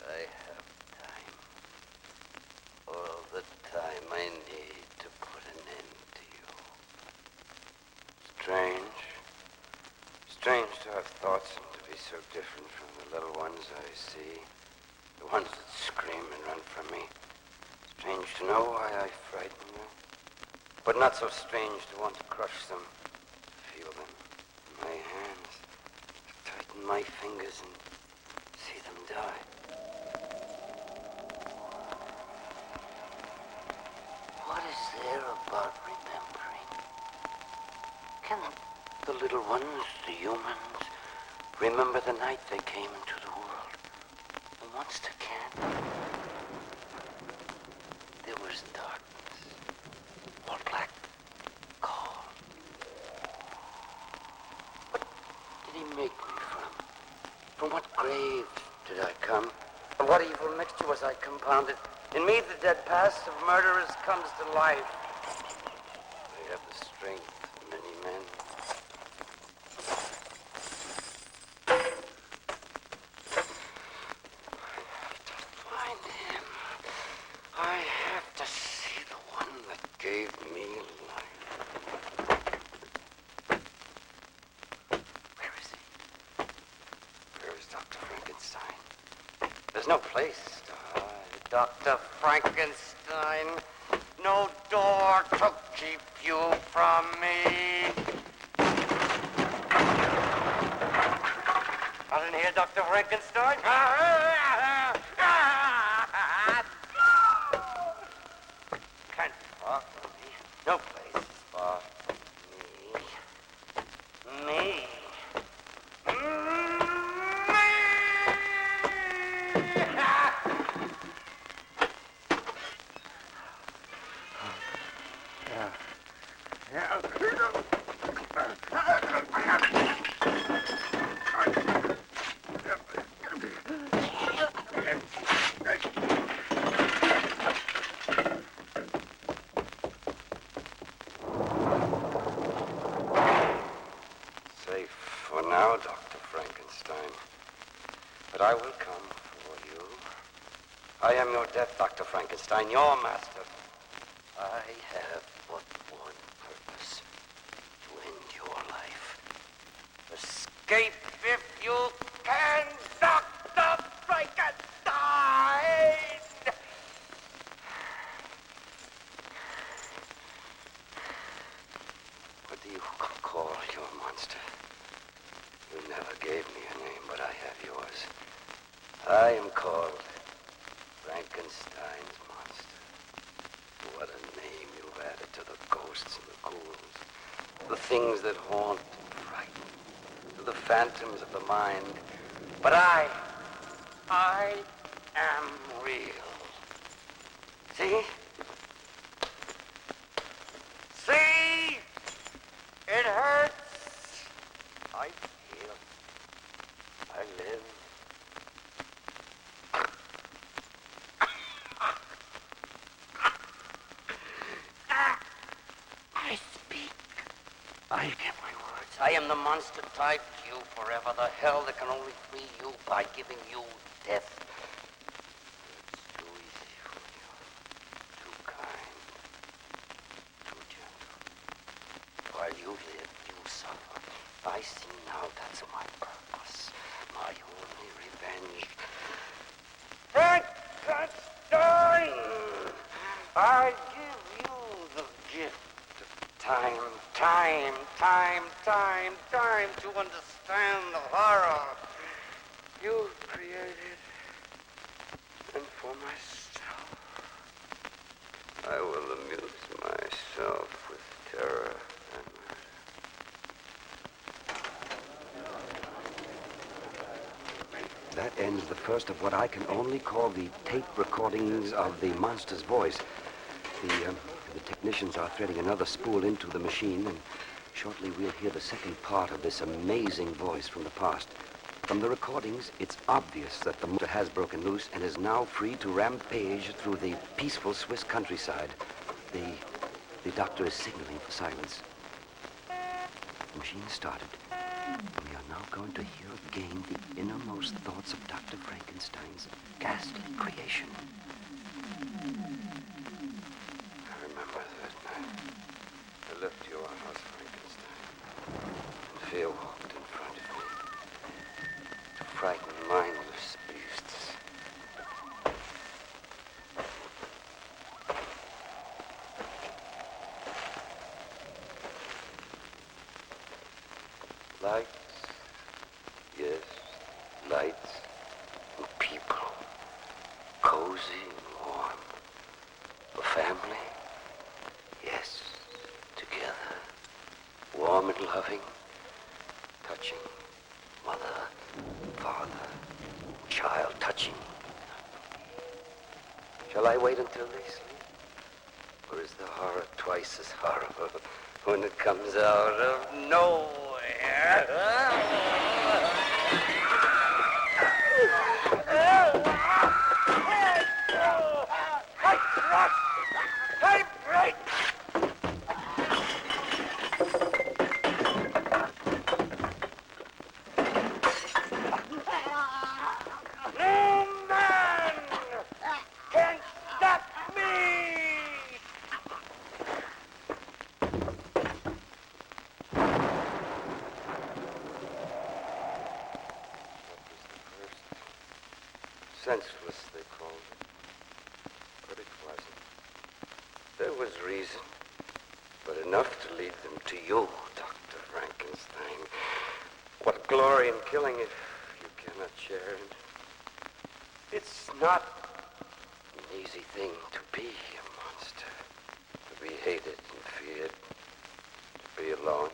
I have time. All the time I need to put an end to you. Strange. Strange to have thoughts and to be so different from the little ones I see. The ones that scream and run from me. Strange to know why I frighten you. But not so strange to want to crush them. Feel them in my hands. To tighten my fingers and see them die. What is there about remembering? Can the little ones, the humans, Remember the night they came into the world? The monster camp? There was darkness. All black. Cold. What did he make me from? From what grave did I come? And what evil mixture was I compounded? In me the dead past of murderers comes to life. I have the strength of many men. I have to see the one that gave me life. Where is he? Where is Dr. Frankenstein? There's no place to hide. Dr. Frankenstein, no door to keep you from me. Not in here, Dr. Frankenstein. Can't be far from me. No place is far from me. Me. Safe for now, Dr. Frankenstein. But I will come for you. I am your death, Dr. Frankenstein, your master. I have but one purpose, to end your life. Escape if you can, Dr. Frankenstein! What do you call your monster? You never gave me a name, but I have yours. I am called Frankenstein's monster. What a name you've added to the ghosts and the ghouls. The things that haunt and frighten. The phantoms of the mind. But I am real. See? See? It hurts. I feel. I live. I speak. I get my words. I am the monster tied to you forever. The hell that can only free you by giving you death. It's too easy for you. Too kind. Too gentle. While you live, you suffer. I see now that's my purpose. My only revenge. Frankenstein! I give you the gift of time to understand the horror you created. And for myself, I will amuse myself with terror and murder. That ends the first of what I can only call the tape recordings of the monster's voice. The technicians are threading another spool into the machine, and shortly we'll hear the second part of this amazing voice from the past. From the recordings, it's obvious that the monster has broken loose and is now free to rampage through the peaceful Swiss countryside. The doctor is signaling for silence. The machine started. We are now going to hear again the innermost thoughts of Dr. Frankenstein's ghastly creation. I remember that night. I left your house, Frankenstein, and fear walked in front of me to frighten mindless beasts. Lights, yes, lights, and people, cozy and warm. A family, yes, together, warm and loving, touching, mother, father, child touching. Shall I wait until they sleep? Or is the horror twice as horrible when it comes out of nowhere? I break! No man can stop me! Senseless, they called it. But it wasn't. There was reason, but enough to lead them to you, Dr. Frankenstein. What glory in killing if you cannot share it? It's not an easy thing to be a monster, to be hated and feared, to be alone.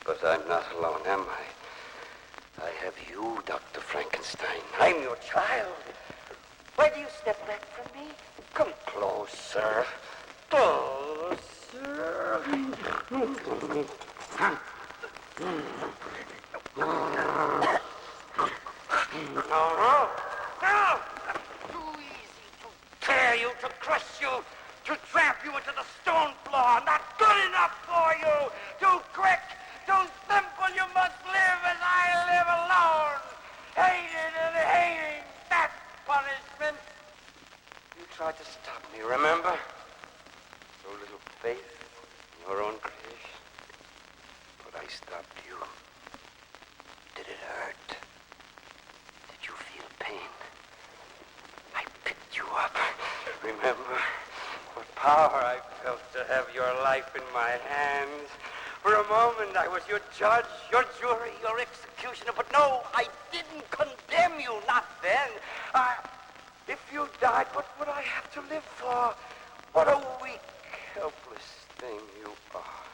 But I'm not alone, am I? I have you, Dr. Frankenstein. I'm your child. Why do you step back from me? Come closer. Closer. No. Too easy to tear you, to crush you, to tramp you into the stone floor. Not good enough for you. Too quick, too simple. You must live as I live alone. Hated and hating. That's punishment. You tried to stop me, remember? So little faith in your own creation. But I stopped you. Did it hurt? Did you feel pain? I picked you up. Remember what power I felt to have your life in my hands? For a moment, I was your judge, your jury, your executioner. But no, I didn't condemn you, not then. If you died, what would I have to live for? What a weak, helpless thing you are.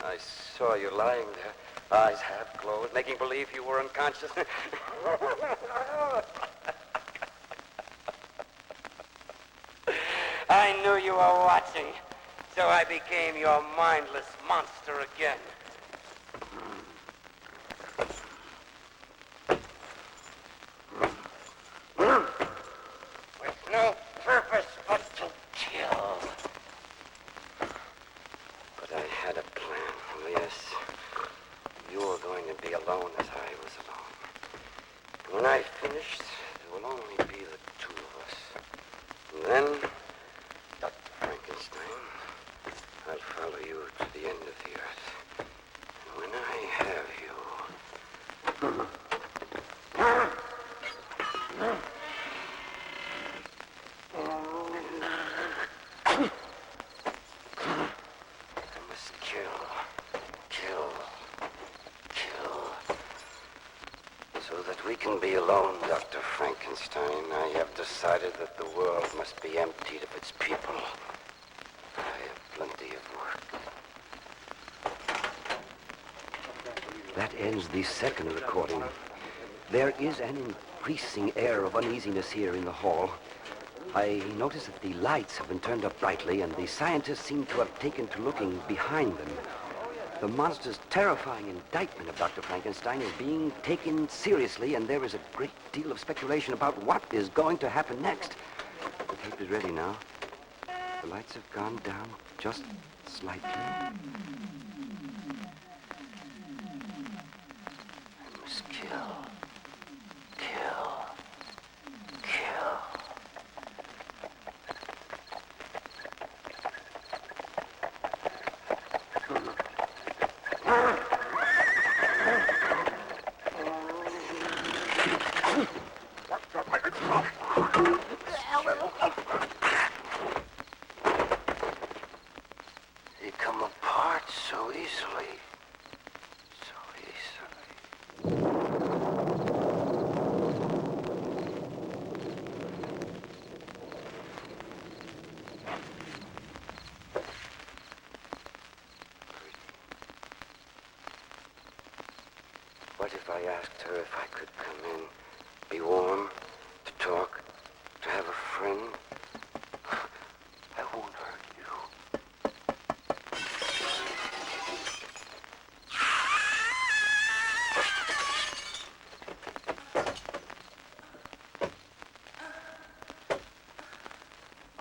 I saw you lying there, eyes half closed, making believe you were unconscious. I knew you were watching, so I became your mindless monster again. With no purpose but to kill. But I had a plan, yes. You were going to be alone as I was alone. When I finished, there will only be the two of us. And then, Dr. Frankenstein, I'll follow you to the end of the earth. And when I have you... I must kill. So that we can be alone, Dr. Frankenstein, I have decided that the world must be emptied of its people. I have plenty of work. That ends the second recording. There is an increasing air of uneasiness here in the hall. I notice that the lights have been turned up brightly, and the scientists seem to have taken to looking behind them. The monster's terrifying indictment of Dr. Frankenstein is being taken seriously, and there is a great deal of speculation about what is going to happen next. The tape is ready now. The lights have gone down just slightly. I must kill. They come apart so easily. if I asked her if I could come in, be warm, to talk, to have a friend? I won't hurt you.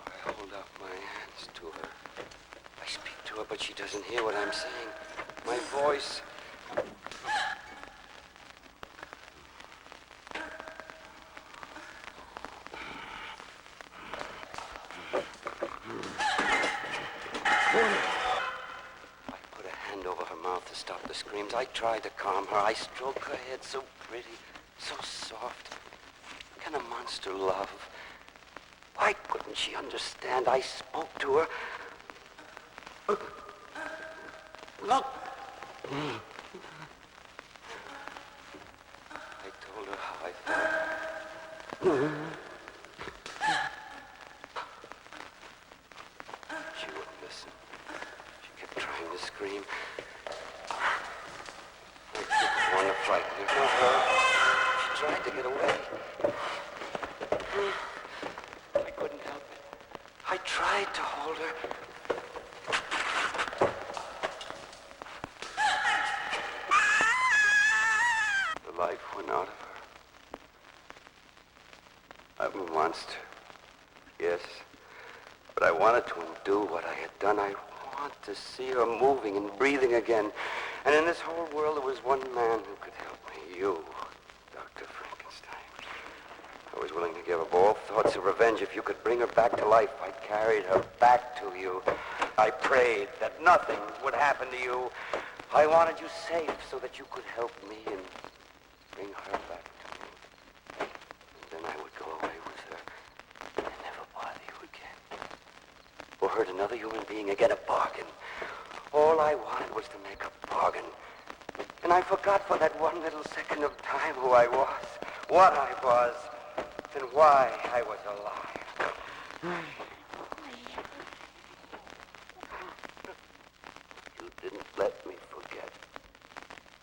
I hold out my hands to her. I speak to her, but she doesn't hear what I'm saying. My voice... to stop the screams. I try to calm her. I stroke her head, so pretty, so soft. Can a monster love? Why couldn't she understand? I spoke to her. Look! I told her how I felt. She wouldn't listen. She kept trying to scream. I didn't want to frighten her, not her. She tried to get away. I couldn't help it. I tried to hold her. The life went out of her. I'm a monster. Yes. But I wanted to undo what I had done. I want to see her moving and breathing again. And in this whole world, there was one man who could help me. You, Dr. Frankenstein. I was willing to give up all thoughts of revenge if you could bring her back to life. I carried her back to you. I prayed that nothing would happen to you. I wanted you safe so that you could help me and bring her back to me. And then I would go away with her and never bother you again. Or hurt another human being again, a bargain. All I wanted was to make a bargain. And I forgot for that one little second of time who I was, what I was, and why I was alive. You didn't let me forget.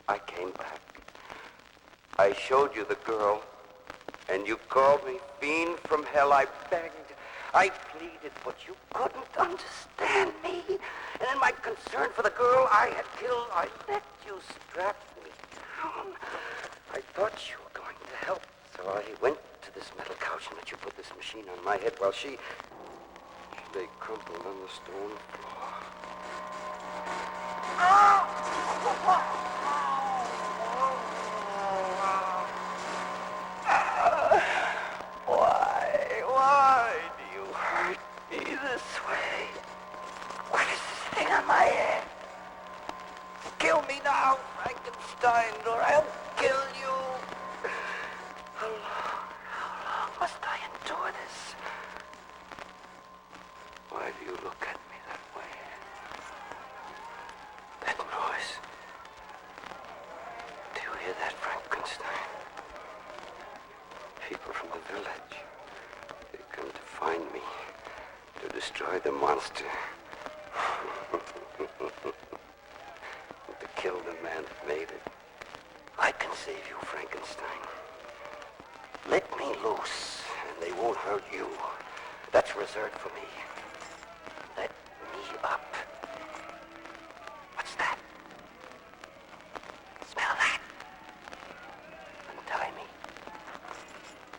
I came back. I showed you the girl, and you called me fiend from hell. I begged. I pleaded, but you couldn't understand me. And in my concern for the girl I had killed, I let you strap me down. I thought you were going to help, so I went to this metal couch and let you put this machine on my head while she lay crumpled on the stone floor. Why do you hurt me this way? What is this thing on my head? Kill me now, Frankenstein, or I'll kill you. How long must I endure this? Why do you look at me that way? That noise. Do you hear that, Frankenstein? People from the village. They come to find me, to destroy the monster. To kill the man that made it. I can save you, Frankenstein. Let me loose, and they won't hurt you. That's reserved for me. Let me up. What's that? Smell that? Untie me.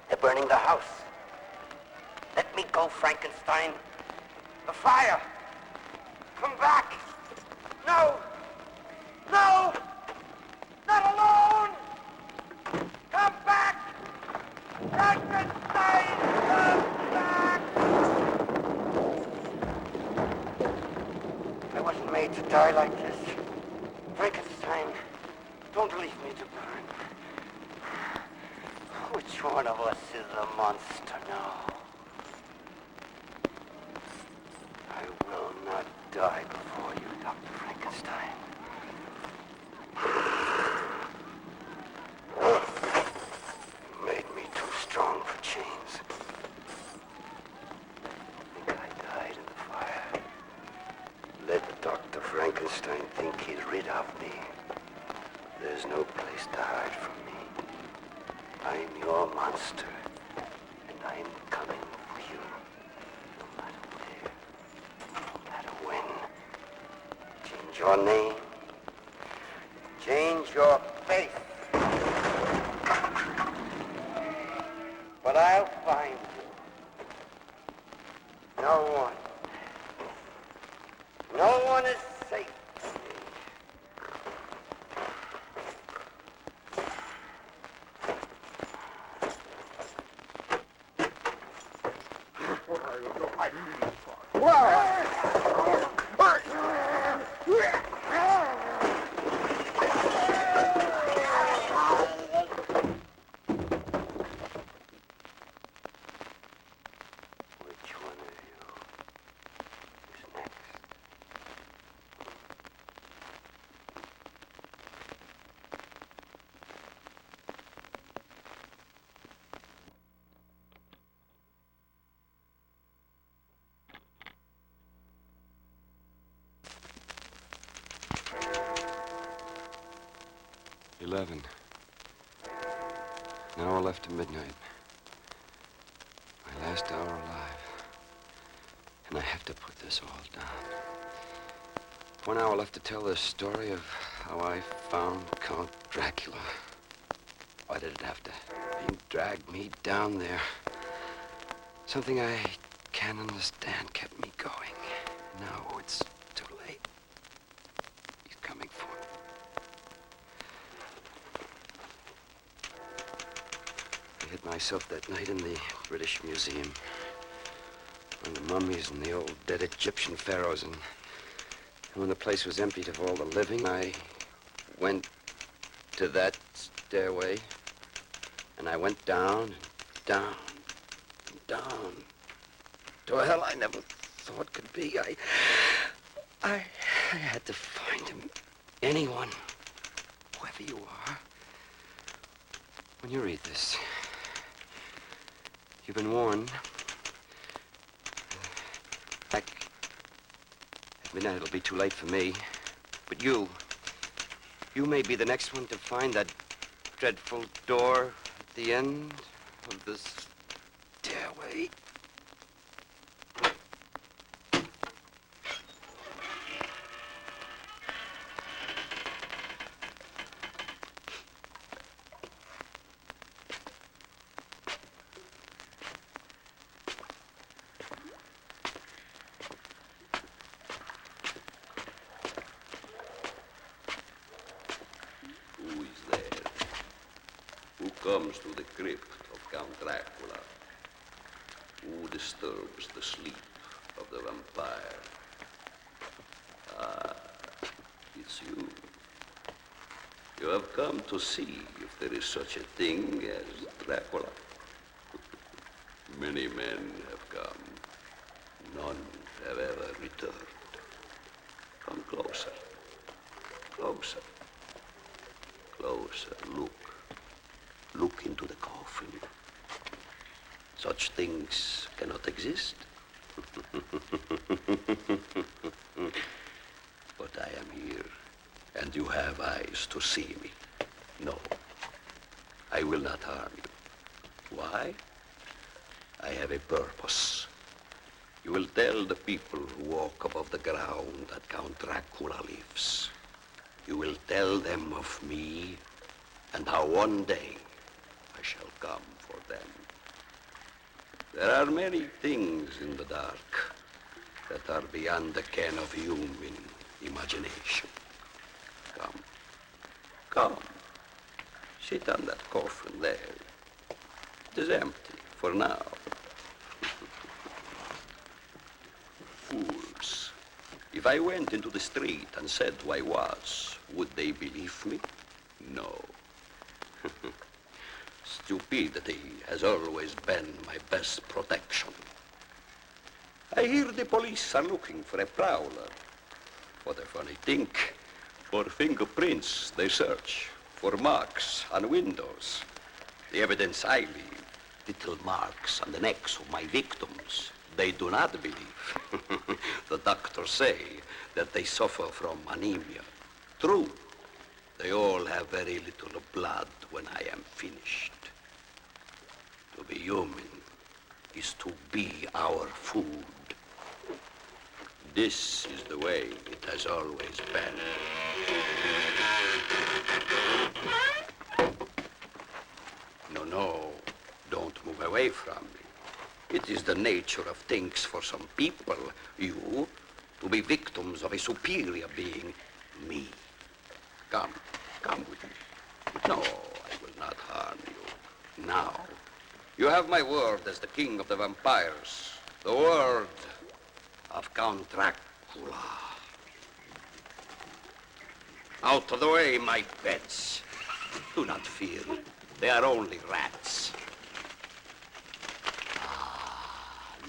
They're burning the house. Let me go, Frankenstein. The fire. Come back. No. No. Not alone. Come back. Frankenstein, come back. I wasn't made to die like this. Frankenstein, don't leave me to burn. Which one of us is the monster now? I will not die before you, Dr. Frankenstein. You made me too strong for chains. I think I died in the fire. Let Dr. Frankenstein think he's rid of me. There's no place to hide from me. monster, and I'm coming for you. No matter where, no matter when. Change your name. Change your face. But I'll find you. No one is safe from me. Which one of you is next? 11. An hour left to midnight. My last hour alive. And I have to put this all down. 1 hour left to tell the story of how I found Count Dracula. Why did it have to drag me down there? Something I can't understand kept me going. Now it's too late. He's coming for me. I hid myself that night in the British Museum. On the mummies and the old dead Egyptian pharaohs. And when the place was emptied of all the living, I went to that stairway. And I went down and down and down to a hell I never thought could be. I had to find him. Anyone, whoever you are. When you read this, you've been warned. Back at midnight, it'll be too late for me. But you may be the next one to find that dreadful door at the end of the stairway. Comes to the crypt of Count Dracula, who disturbs the sleep of the vampire. Ah, it's you. You have come to see if there is such a thing as Dracula. Many men have come. None have ever returned. Come closer. Closer. Closer. Look. Look into the coffin. Such things cannot exist. But I am here, and you have eyes to see me. No, I will not harm you. Why? I have a purpose. You will tell the people who walk above the ground that Count Dracula lives. You will tell them of me and how one day I shall come for them. There are many things in the dark that are beyond the ken of human imagination. Come. Come. Sit on that coffin there. It is empty for now. Fools. If I went into the street and said who I was, would they believe me? No. Stupidity has always been my best protection. I hear the police are looking for a prowler. What a funny thing. For fingerprints, they search. For marks on windows. The evidence I leave, little marks on the necks of my victims, they do not believe. The doctors say that they suffer from anemia. True. They all have very little blood when I am finished. human is to be our food. This is the way it has always been. No, don't move away from me. It is the nature of things for some people, you, to be victims of a superior being, me. Come with me. No, I will not harm you. Now, you have my word as the king of the vampires, the word of Count Dracula. Out of the way, my pets. Do not fear. They are only rats.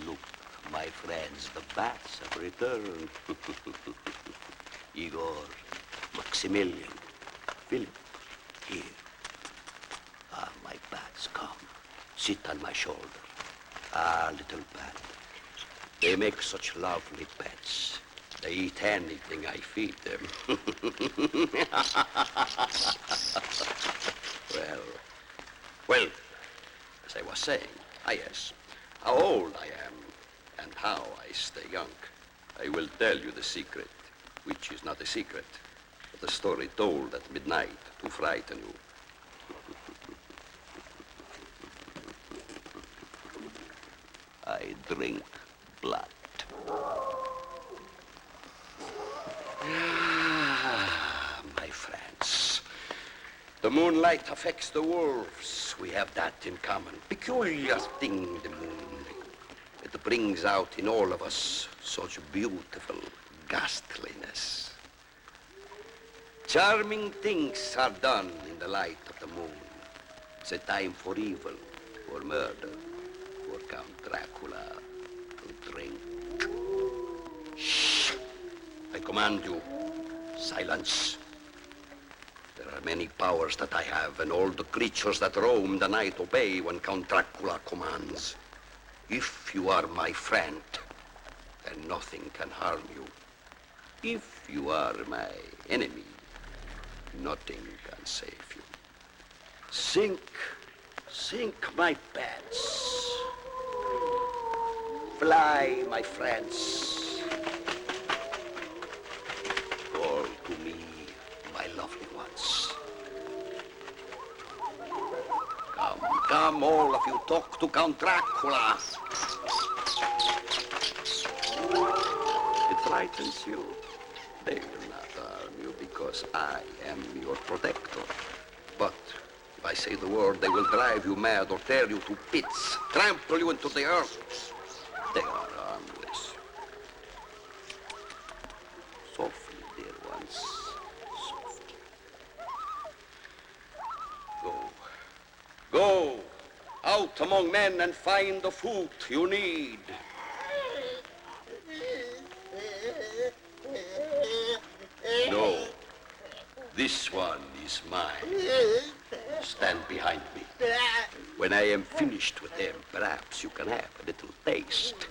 Look, my friends, the bats have returned. Igor, Maximilian, Philip, here. My bats, come. Sit on my shoulder. Little bat. They make such lovely pets. They eat anything I feed them. Well, as I was saying, yes, how old I am and how I stay young. I will tell you the secret, which is not a secret, but a story told at midnight to frighten you. I drink blood. My friends, the moonlight affects the wolves. We have that in common. Peculiar thing, the moon. It brings out in all of us such beautiful ghastliness. Charming things are done in the light of the moon. It's a time for evil, for murder, for Count Dracula to drink. Shh! I command you, silence. There are many powers that I have, and all the creatures that roam the night obey when Count Dracula commands. If you are my friend, then nothing can harm you. If you are my enemy, nothing can save you. Sink, my pets. Fly, my friends. Call to me, my lovely ones. Come, all of you, talk to Count Dracula. It frightens you. They will not harm you because I am your protector. But if I say the word, they will drive you mad or tear you to bits, trample you into the earth. They are harmless. Softly, dear ones, softly. Go out among men and find the food you need. No, this one is mine. Stand behind me. When I am finished with them, perhaps you can have a little taste.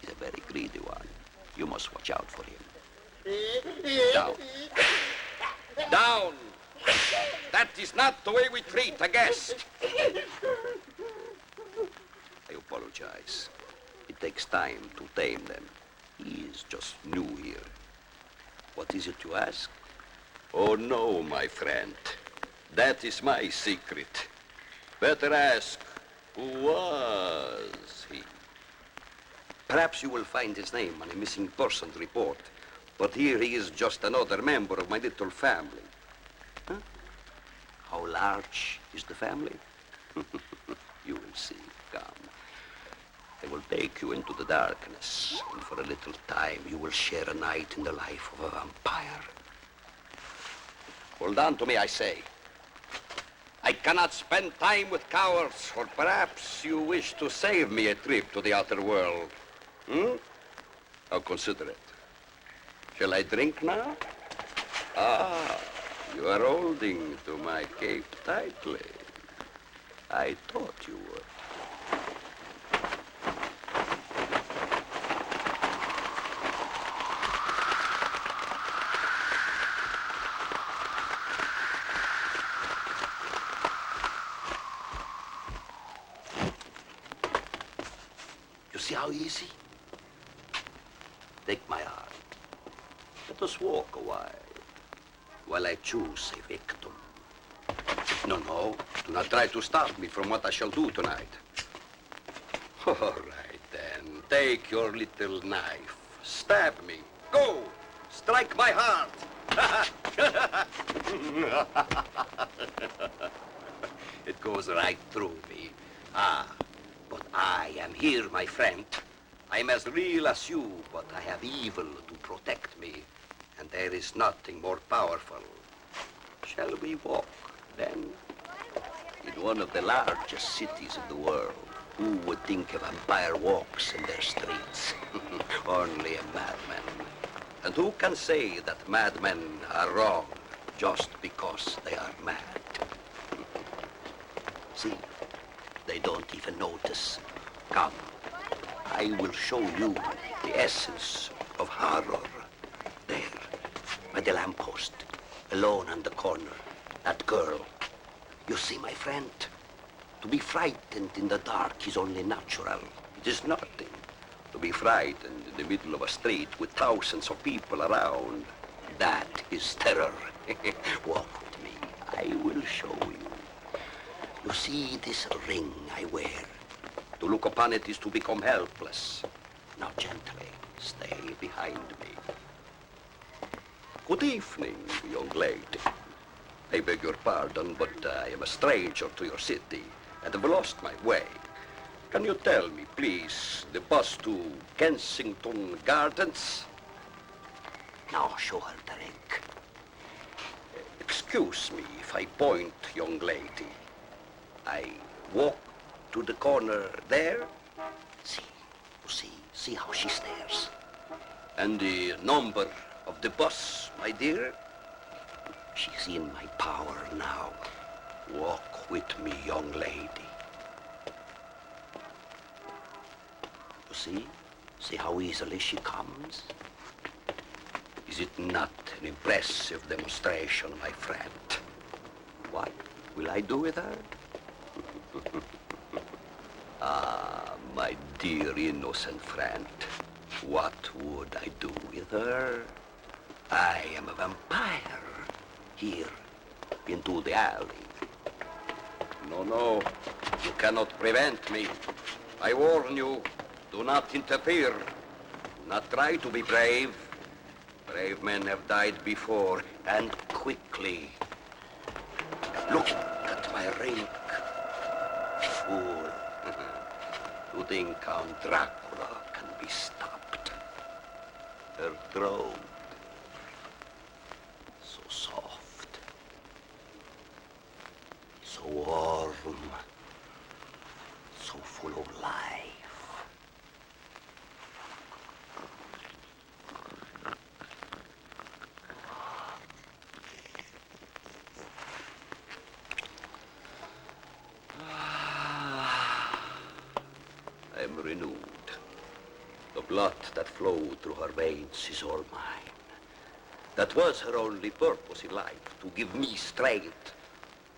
He's a very greedy one. You must watch out for him. Down. Down! That is not the way we treat a guest. I apologize. It takes time to tame them. He is just new here. What is it you ask? Oh, no, my friend. That is my secret. Better ask, who was he? Perhaps you will find his name on a missing persons report. But here he is just another member of my little family. Huh? How large is the family? You will see. Come. I will take you into the darkness, and for a little time you will share a night in the life of a vampire. Hold on to me, I say. I cannot spend time with cowards, or perhaps you wish to save me a trip to the outer world. I'll consider it. Shall I drink now? You are holding to my cape tightly. I thought you would. You see how easy? Take my arm. Let us walk a while I choose a victim. No, do not try to stop me from what I shall do tonight. All right, then. Take your little knife. Stab me. Go! Strike my heart! It goes right through me. But I am here, my friend. I am as real as you, but I have evil to protect me. And there is nothing more powerful. Shall we walk, then? In one of the largest cities of the world, who would think a vampire walks in their streets? Only a madman. And who can say that madmen are wrong just because they are mad? See, they don't even notice. Come, I will show you the essence of horror. There, by the lamppost, alone on the corner, that girl. You see, my friend, to be frightened in the dark is only natural. It is nothing. To be frightened in the middle of a street with thousands of people around, that is terror. Walk with me. I will show you. You see this ring I wear? To look upon it is to become helpless. Now gently, stay behind me. Good evening, young lady. I beg your pardon, but I am a stranger to your city and have lost my way. Can you tell me, please, the bus to Kensington Gardens? Now show her the ring. Excuse me if I point, young lady. I walk to the corner there. See how she stares. And the number of the bus, my dear? She's in my power now. Walk with me, young lady. You see? See how easily she comes? Is it not an impressive demonstration, my friend? What will I do with her? My dear innocent friend, what would I do with her? I am a vampire. Here, into the alley. No, you cannot prevent me. I warn you, do not interfere. Do not try to be brave. Brave men have died before, and quickly. Look at my ring. Fool. You think Count Dracula can be stopped? Her throat, so soft, so warm, so full of life. I'm renewed. The blood that flowed through her veins is all mine. That was her only purpose in life, to give me strength.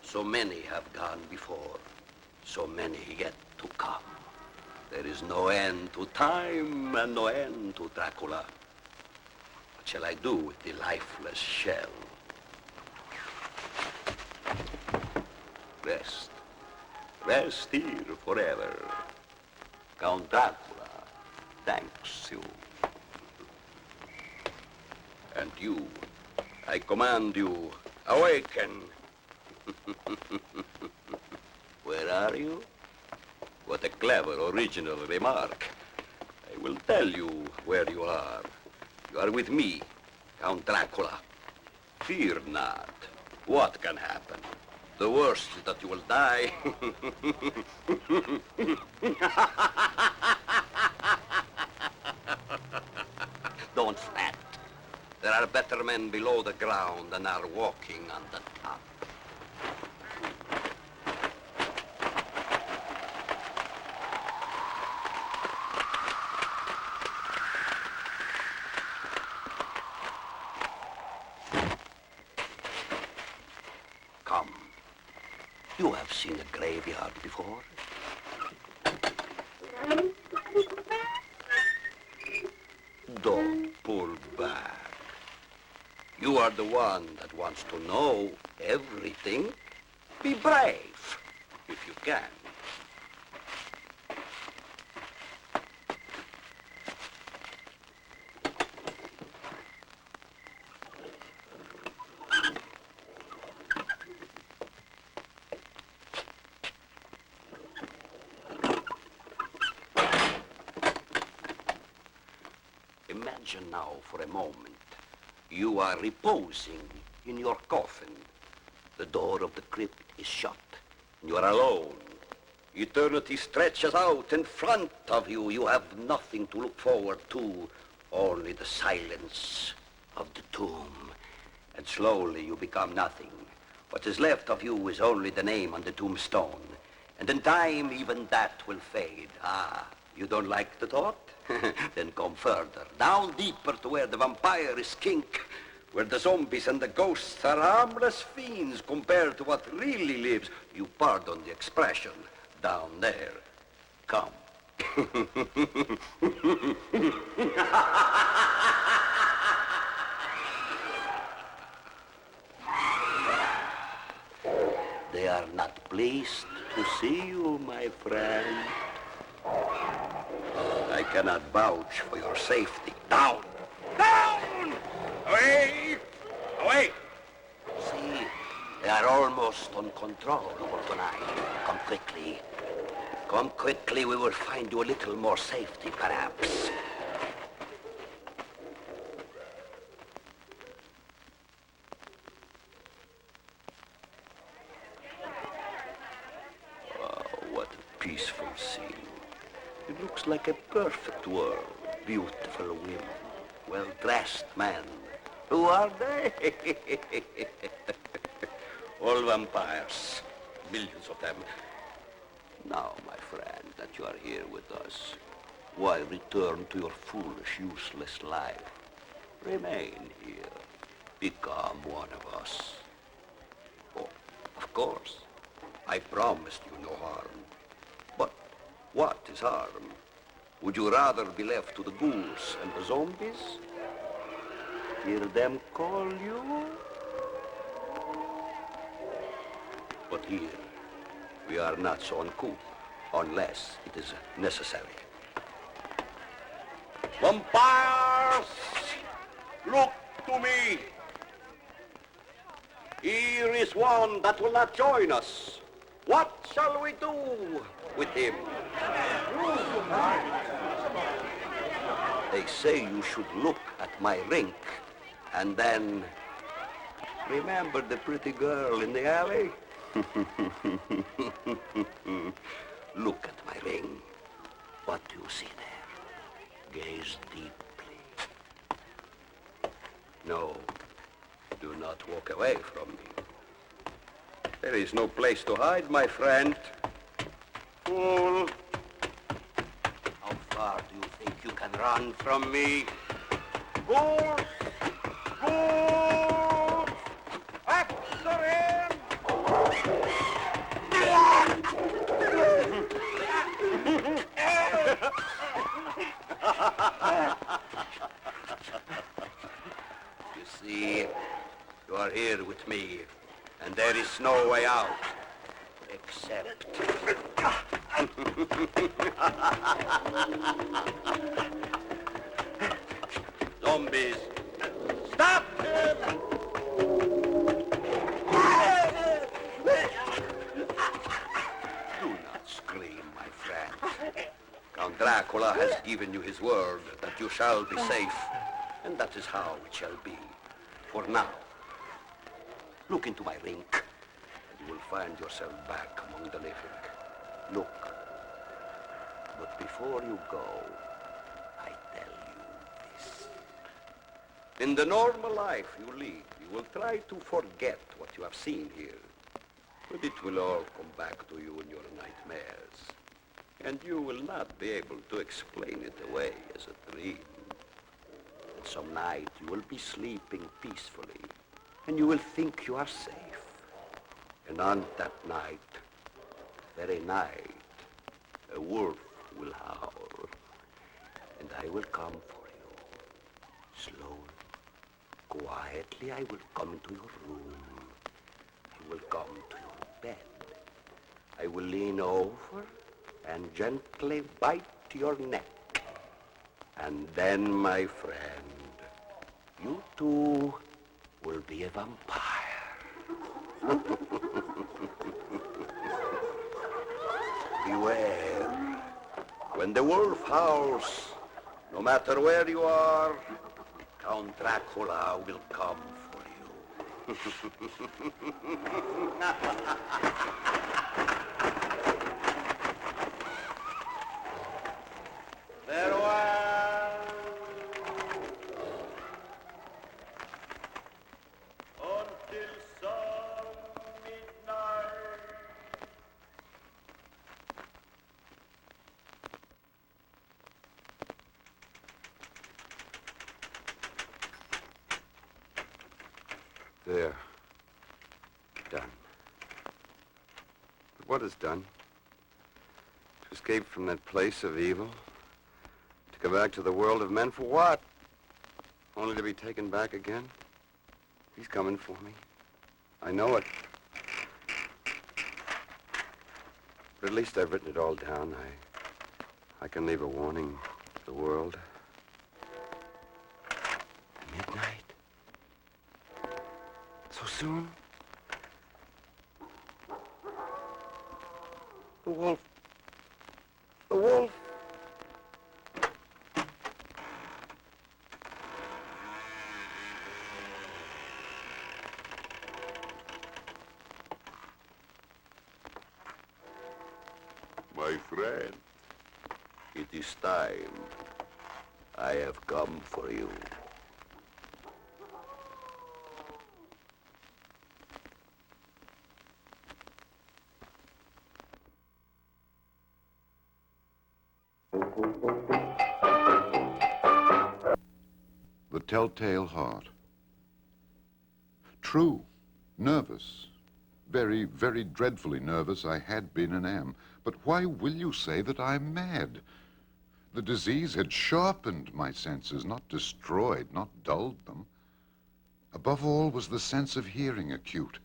So many have gone before, so many yet to come. There is no end to time and no end to Dracula. What shall I do with the lifeless shell? Rest. Rest here forever. Count Dracula thanks you. And you, I command you, awaken. Where are you? What a clever, original remark. I will tell you where you are. You are with me, Count Dracula. Fear not. What can happen? The worst is that you will die. Don't fret. There are better men below the ground than are walking on the top. Come. You have seen a graveyard before. Don't pull back. You are the one that wants to know everything. Be brave, if you can. Imagine now for a moment, you are reposing in your coffin. The door of the crypt is shut, and you are alone. Eternity stretches out in front of you. You have nothing to look forward to, only the silence of the tomb. And slowly you become nothing. What is left of you is only the name on the tombstone. And in time, even that will fade. Ah, you don't like the thought? Then come further, down deeper to where the vampire is king, where the zombies and the ghosts are harmless fiends compared to what really lives. You pardon the expression, down there. Come. They are not pleased to see you, my friend. I cannot vouch for your safety. Down! Down! Away! Away! See, they are almost uncontrollable tonight. Come quickly. Come quickly, we will find you a little more safety, perhaps. Wow, what a peaceful scene. It looks like a perfect world. Beautiful women, well-dressed men. Who are they? All vampires. Millions of them. Now, my friend, that you are here with us, why return to your foolish, useless life? Remain here. Become one of us. Oh, of course. I promised you no harm. But what is harm? Would you rather be left to the ghouls and the zombies? Hear them call you? But here, we are not so uncouth, unless it is necessary. Vampires, look to me. Here is one that will not join us. What shall we do with him? They say you should look at my rink and then remember the pretty girl in the alley? Look at my ring. What do you see there? Gaze deeply. No, do not walk away from me. There is no place to hide, my friend. Fool. How far do you think you can run from me? Fools! Fools! After him! You see, you are here with me, and there is no way out, except... Zombies, stop him! Do not scream, my friend. Count Dracula has given you his word that you shall be safe, and that is how it shall be, for now. Look into my rink, and you will find yourself back among the living. Look. But before you go, I tell you this. In the normal life you lead, you will try to forget what you have seen here. But it will all come back to you in your nightmares. And you will not be able to explain it away as a dream. And some night you will be sleeping peacefully, and you will think you are safe. And on that night, very night, a wolf will howl, and I will come for you. Slowly, quietly, I will come into your room. I will come to your bed. I will lean over and gently bite your neck. And then, my friend, you too will be a vampire. Beware. When the wolf howls, no matter where you are, Count Dracula will come for you. Farewell. Until sun midnight. There. Done. But what is done? To escape from that place of evil? To go back to the world of men for what? Only to be taken back again? He's coming for me. I know it. But at least I've written it all down. I can leave a warning to the world. Midnight? So soon? The wolf. The wolf. My friend, it is time. I have come for you. The Telltale Heart. True, nervous. Very, very dreadfully nervous I had been and am. But why will you say that I'm mad? The disease had sharpened my senses, not destroyed, not dulled them. Above all was the sense of hearing acute.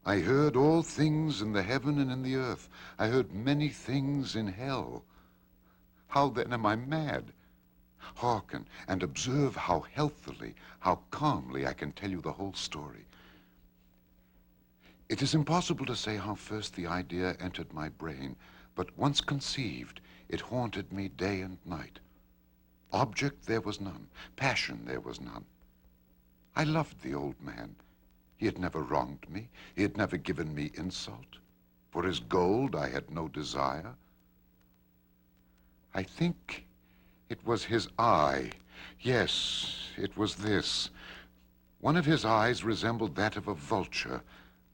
I heard all things in the heaven and in the earth. I heard many things in hell. How then am I mad? Hearken and observe how healthily, how calmly I can tell you the whole story. It is impossible to say how first the idea entered my brain, but once conceived, it haunted me day and night. Object there was none, passion there was none. I loved the old man. He had never wronged me. He had never given me insult. For his gold I had no desire. I think it was his eye. Yes, it was this. One of his eyes resembled that of a vulture,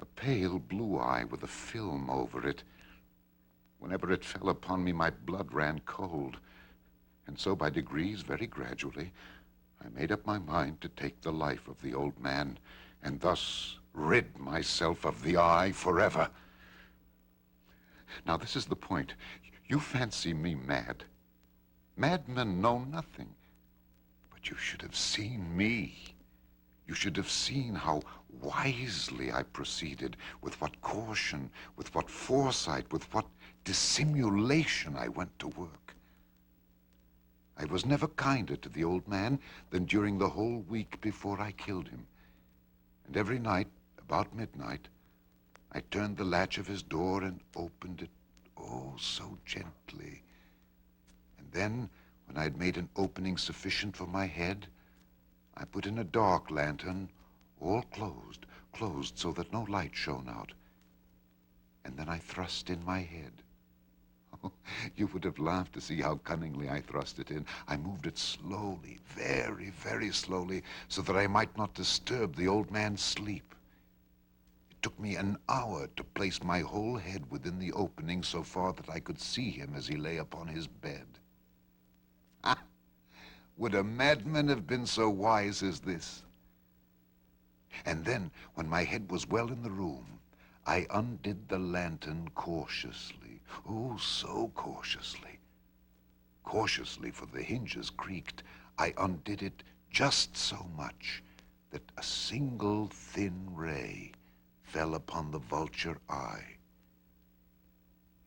a pale blue eye with a film over it. Whenever it fell upon me, my blood ran cold. And so by degrees, very gradually, I made up my mind to take the life of the old man and thus rid myself of the eye forever. Now, this is the point. You fancy me mad. Madmen know nothing. But you should have seen me. You should have seen how wisely I proceeded, with what caution, with what foresight, with what dissimulation I went to work. I was never kinder to the old man than during the whole week before I killed him. And every night, about midnight, I turned the latch of his door and opened it, oh, so gently. And then, when I had made an opening sufficient for my head, I put in a dark lantern, all closed so that no light shone out. And then I thrust in my head. Oh, you would have laughed to see how cunningly I thrust it in. I moved it slowly, very, very slowly, so that I might not disturb the old man's sleep. It took me an hour to place my whole head within the opening so far that I could see him as he lay upon his bed. Ah! Would a madman have been so wise as this? And then, when my head was well in the room, I undid the lantern cautiously. Oh, so cautiously. Cautiously, for the hinges creaked, I undid it just so much that a single thin ray fell upon the vulture eye.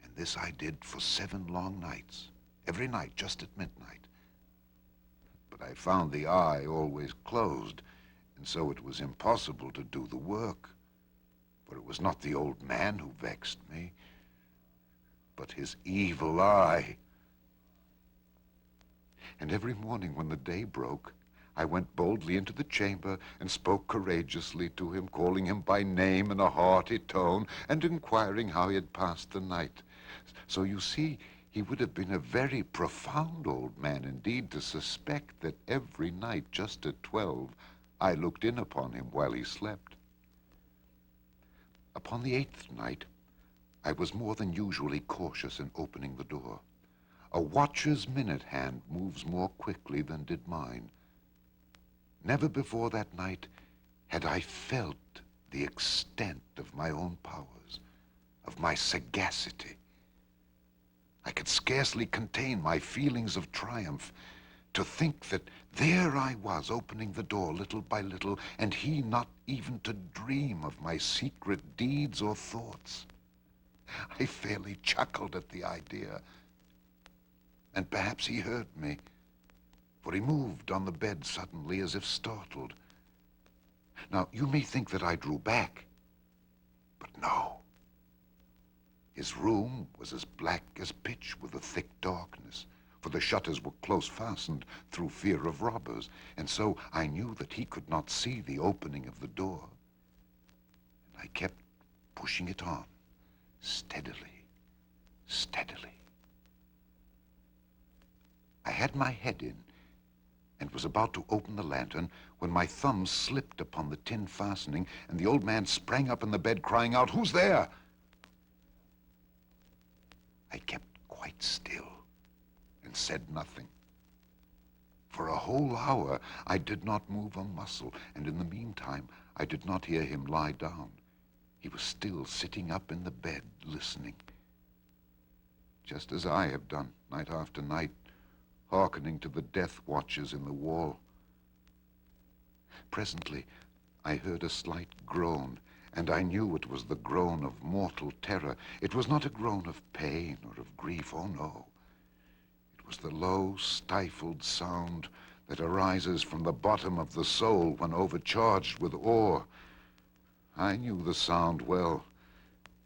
And this I did for 7 long nights, every night just at midnight. But I found the eye always closed, and so it was impossible to do the work. For it was not the old man who vexed me, but his evil eye. And every morning when the day broke, I went boldly into the chamber and spoke courageously to him, calling him by name in a hearty tone and inquiring how he had passed the night. So you see, he would have been a very profound old man indeed to suspect that every night, just at 12, I looked in upon him while he slept. Upon the 8th night, I was more than usually cautious in opening the door. A watcher's minute hand moves more quickly than did mine. Never before that night had I felt the extent of my own powers, of my sagacity. I could scarcely contain my feelings of triumph. To think that there I was opening the door little by little, and he not even to dream of my secret deeds or thoughts. I fairly chuckled at the idea. And perhaps he heard me, for he moved on the bed suddenly as if startled. Now, you may think that I drew back, but no. His room was as black as pitch with a thick darkness, for the shutters were close fastened through fear of robbers, and so I knew that he could not see the opening of the door. And I kept pushing it on, steadily, steadily. I had my head in and was about to open the lantern when my thumb slipped upon the tin fastening, and the old man sprang up in the bed crying out, "Who's there?" I kept quite still and said nothing. For a whole hour I did not move a muscle, and in the meantime I did not hear him lie down. He was still sitting up in the bed, listening, just as I have done night after night, hearkening to the death watches in the wall. Presently I heard a slight groan, and I knew it was the groan of mortal terror. It was not a groan of pain or of grief, oh no. It was the low, stifled sound that arises from the bottom of the soul when overcharged with awe. I knew the sound well.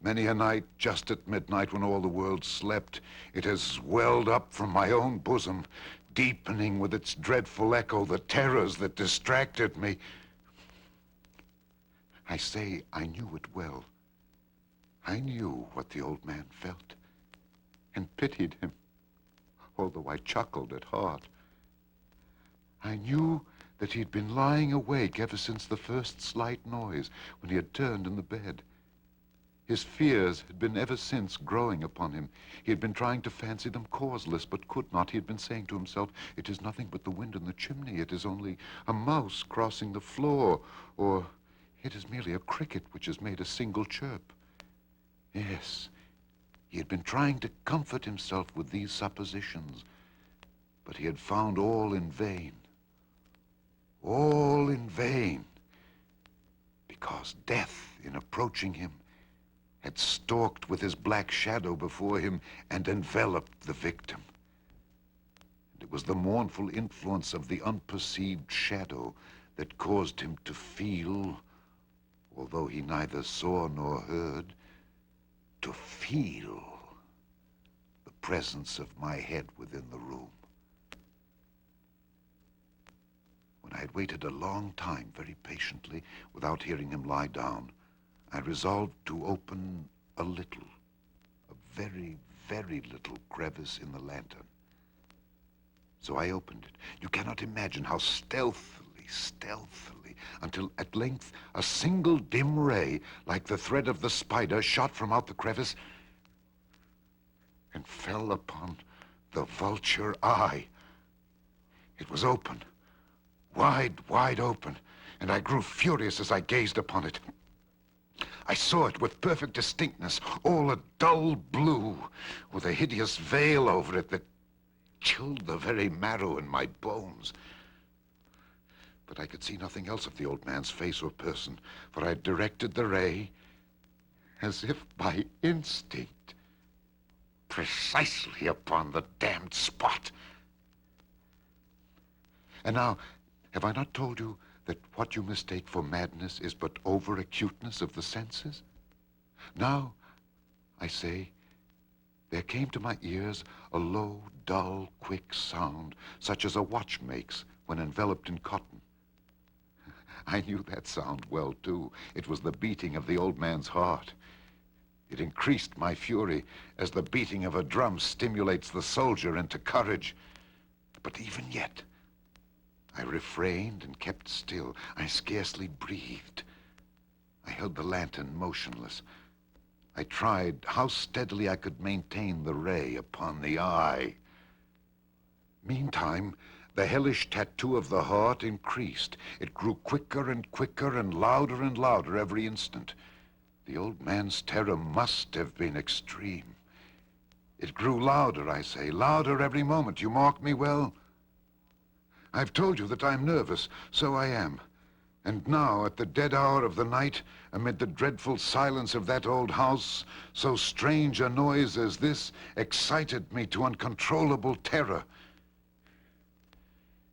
Many a night, just at midnight when all the world slept, it has welled up from my own bosom, deepening with its dreadful echo the terrors that distracted me. I say I knew it well. I knew what the old man felt and pitied him, although I chuckled at heart. I knew that he'd been lying awake ever since the first slight noise when he had turned in the bed. His fears had been ever since growing upon him. He had been trying to fancy them causeless, but could not. He had been saying to himself, "It is nothing but the wind in the chimney. It is only a mouse crossing the floor, or it is merely a cricket which has made a single chirp." Yes, he had been trying to comfort himself with these suppositions, but he had found all in vain. All in vain, because death, in approaching him, had stalked with his black shadow before him and enveloped the victim. And it was the mournful influence of the unperceived shadow that caused him to feel, although he neither saw nor heard, to feel the presence of my head within the room. When I had waited a long time, very patiently, without hearing him lie down, I resolved to open a little, a very, very little crevice in the lantern. So I opened it. You cannot imagine how stealthily, until at length a single dim ray, like the thread of the spider, shot from out the crevice and fell upon the vulture eye. It was open, wide open, and I grew furious as I gazed upon it. I saw it with perfect distinctness, all a dull blue, with a hideous veil over it that chilled the very marrow in my bones. But I could see nothing else of the old man's face or person, for I directed the ray, as if by instinct, precisely upon the damned spot. And now, have I not told you that what you mistake for madness is but over-acuteness of the senses? Now, I say, there came to my ears a low, dull, quick sound, such as a watch makes when enveloped in cotton. I knew that sound well, too. It was the beating of the old man's heart. It increased my fury as the beating of a drum stimulates the soldier into courage. But even yet, I refrained and kept still. I scarcely breathed. I held the lantern motionless. I tried how steadily I could maintain the ray upon the eye. Meantime, the hellish tattoo of the heart increased. It grew quicker and quicker and louder every instant. The old man's terror must have been extreme. It grew louder, I say, louder every moment. You mark me well? I've told you that I'm nervous. So I am. And now, at the dead hour of the night, amid the dreadful silence of that old house, so strange a noise as this excited me to uncontrollable terror.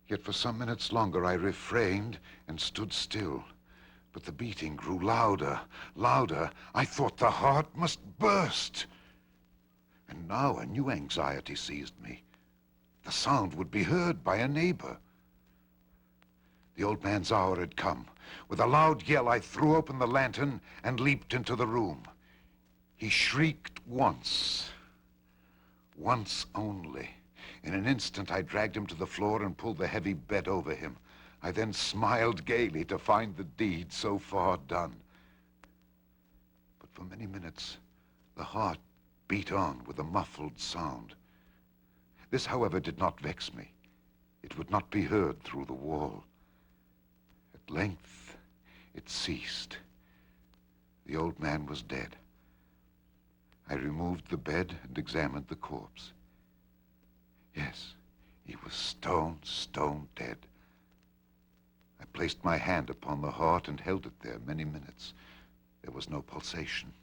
Yet for some minutes longer I refrained and stood still. But the beating grew louder, louder. I thought the heart must burst. And now a new anxiety seized me. The sound would be heard by a neighbor. The old man's hour had come. With a loud yell, I threw open the lantern and leaped into the room. He shrieked once only. In an instant, I dragged him to the floor and pulled the heavy bed over him. I then smiled gaily to find the deed so far done. But for many minutes, the heart beat on with a muffled sound. This, however, did not vex me. It would not be heard through the wall. At length, it ceased. The old man was dead. I removed the bed and examined the corpse. Yes, he was stone dead. I placed my hand upon the heart and held it there many minutes. There was no pulsation.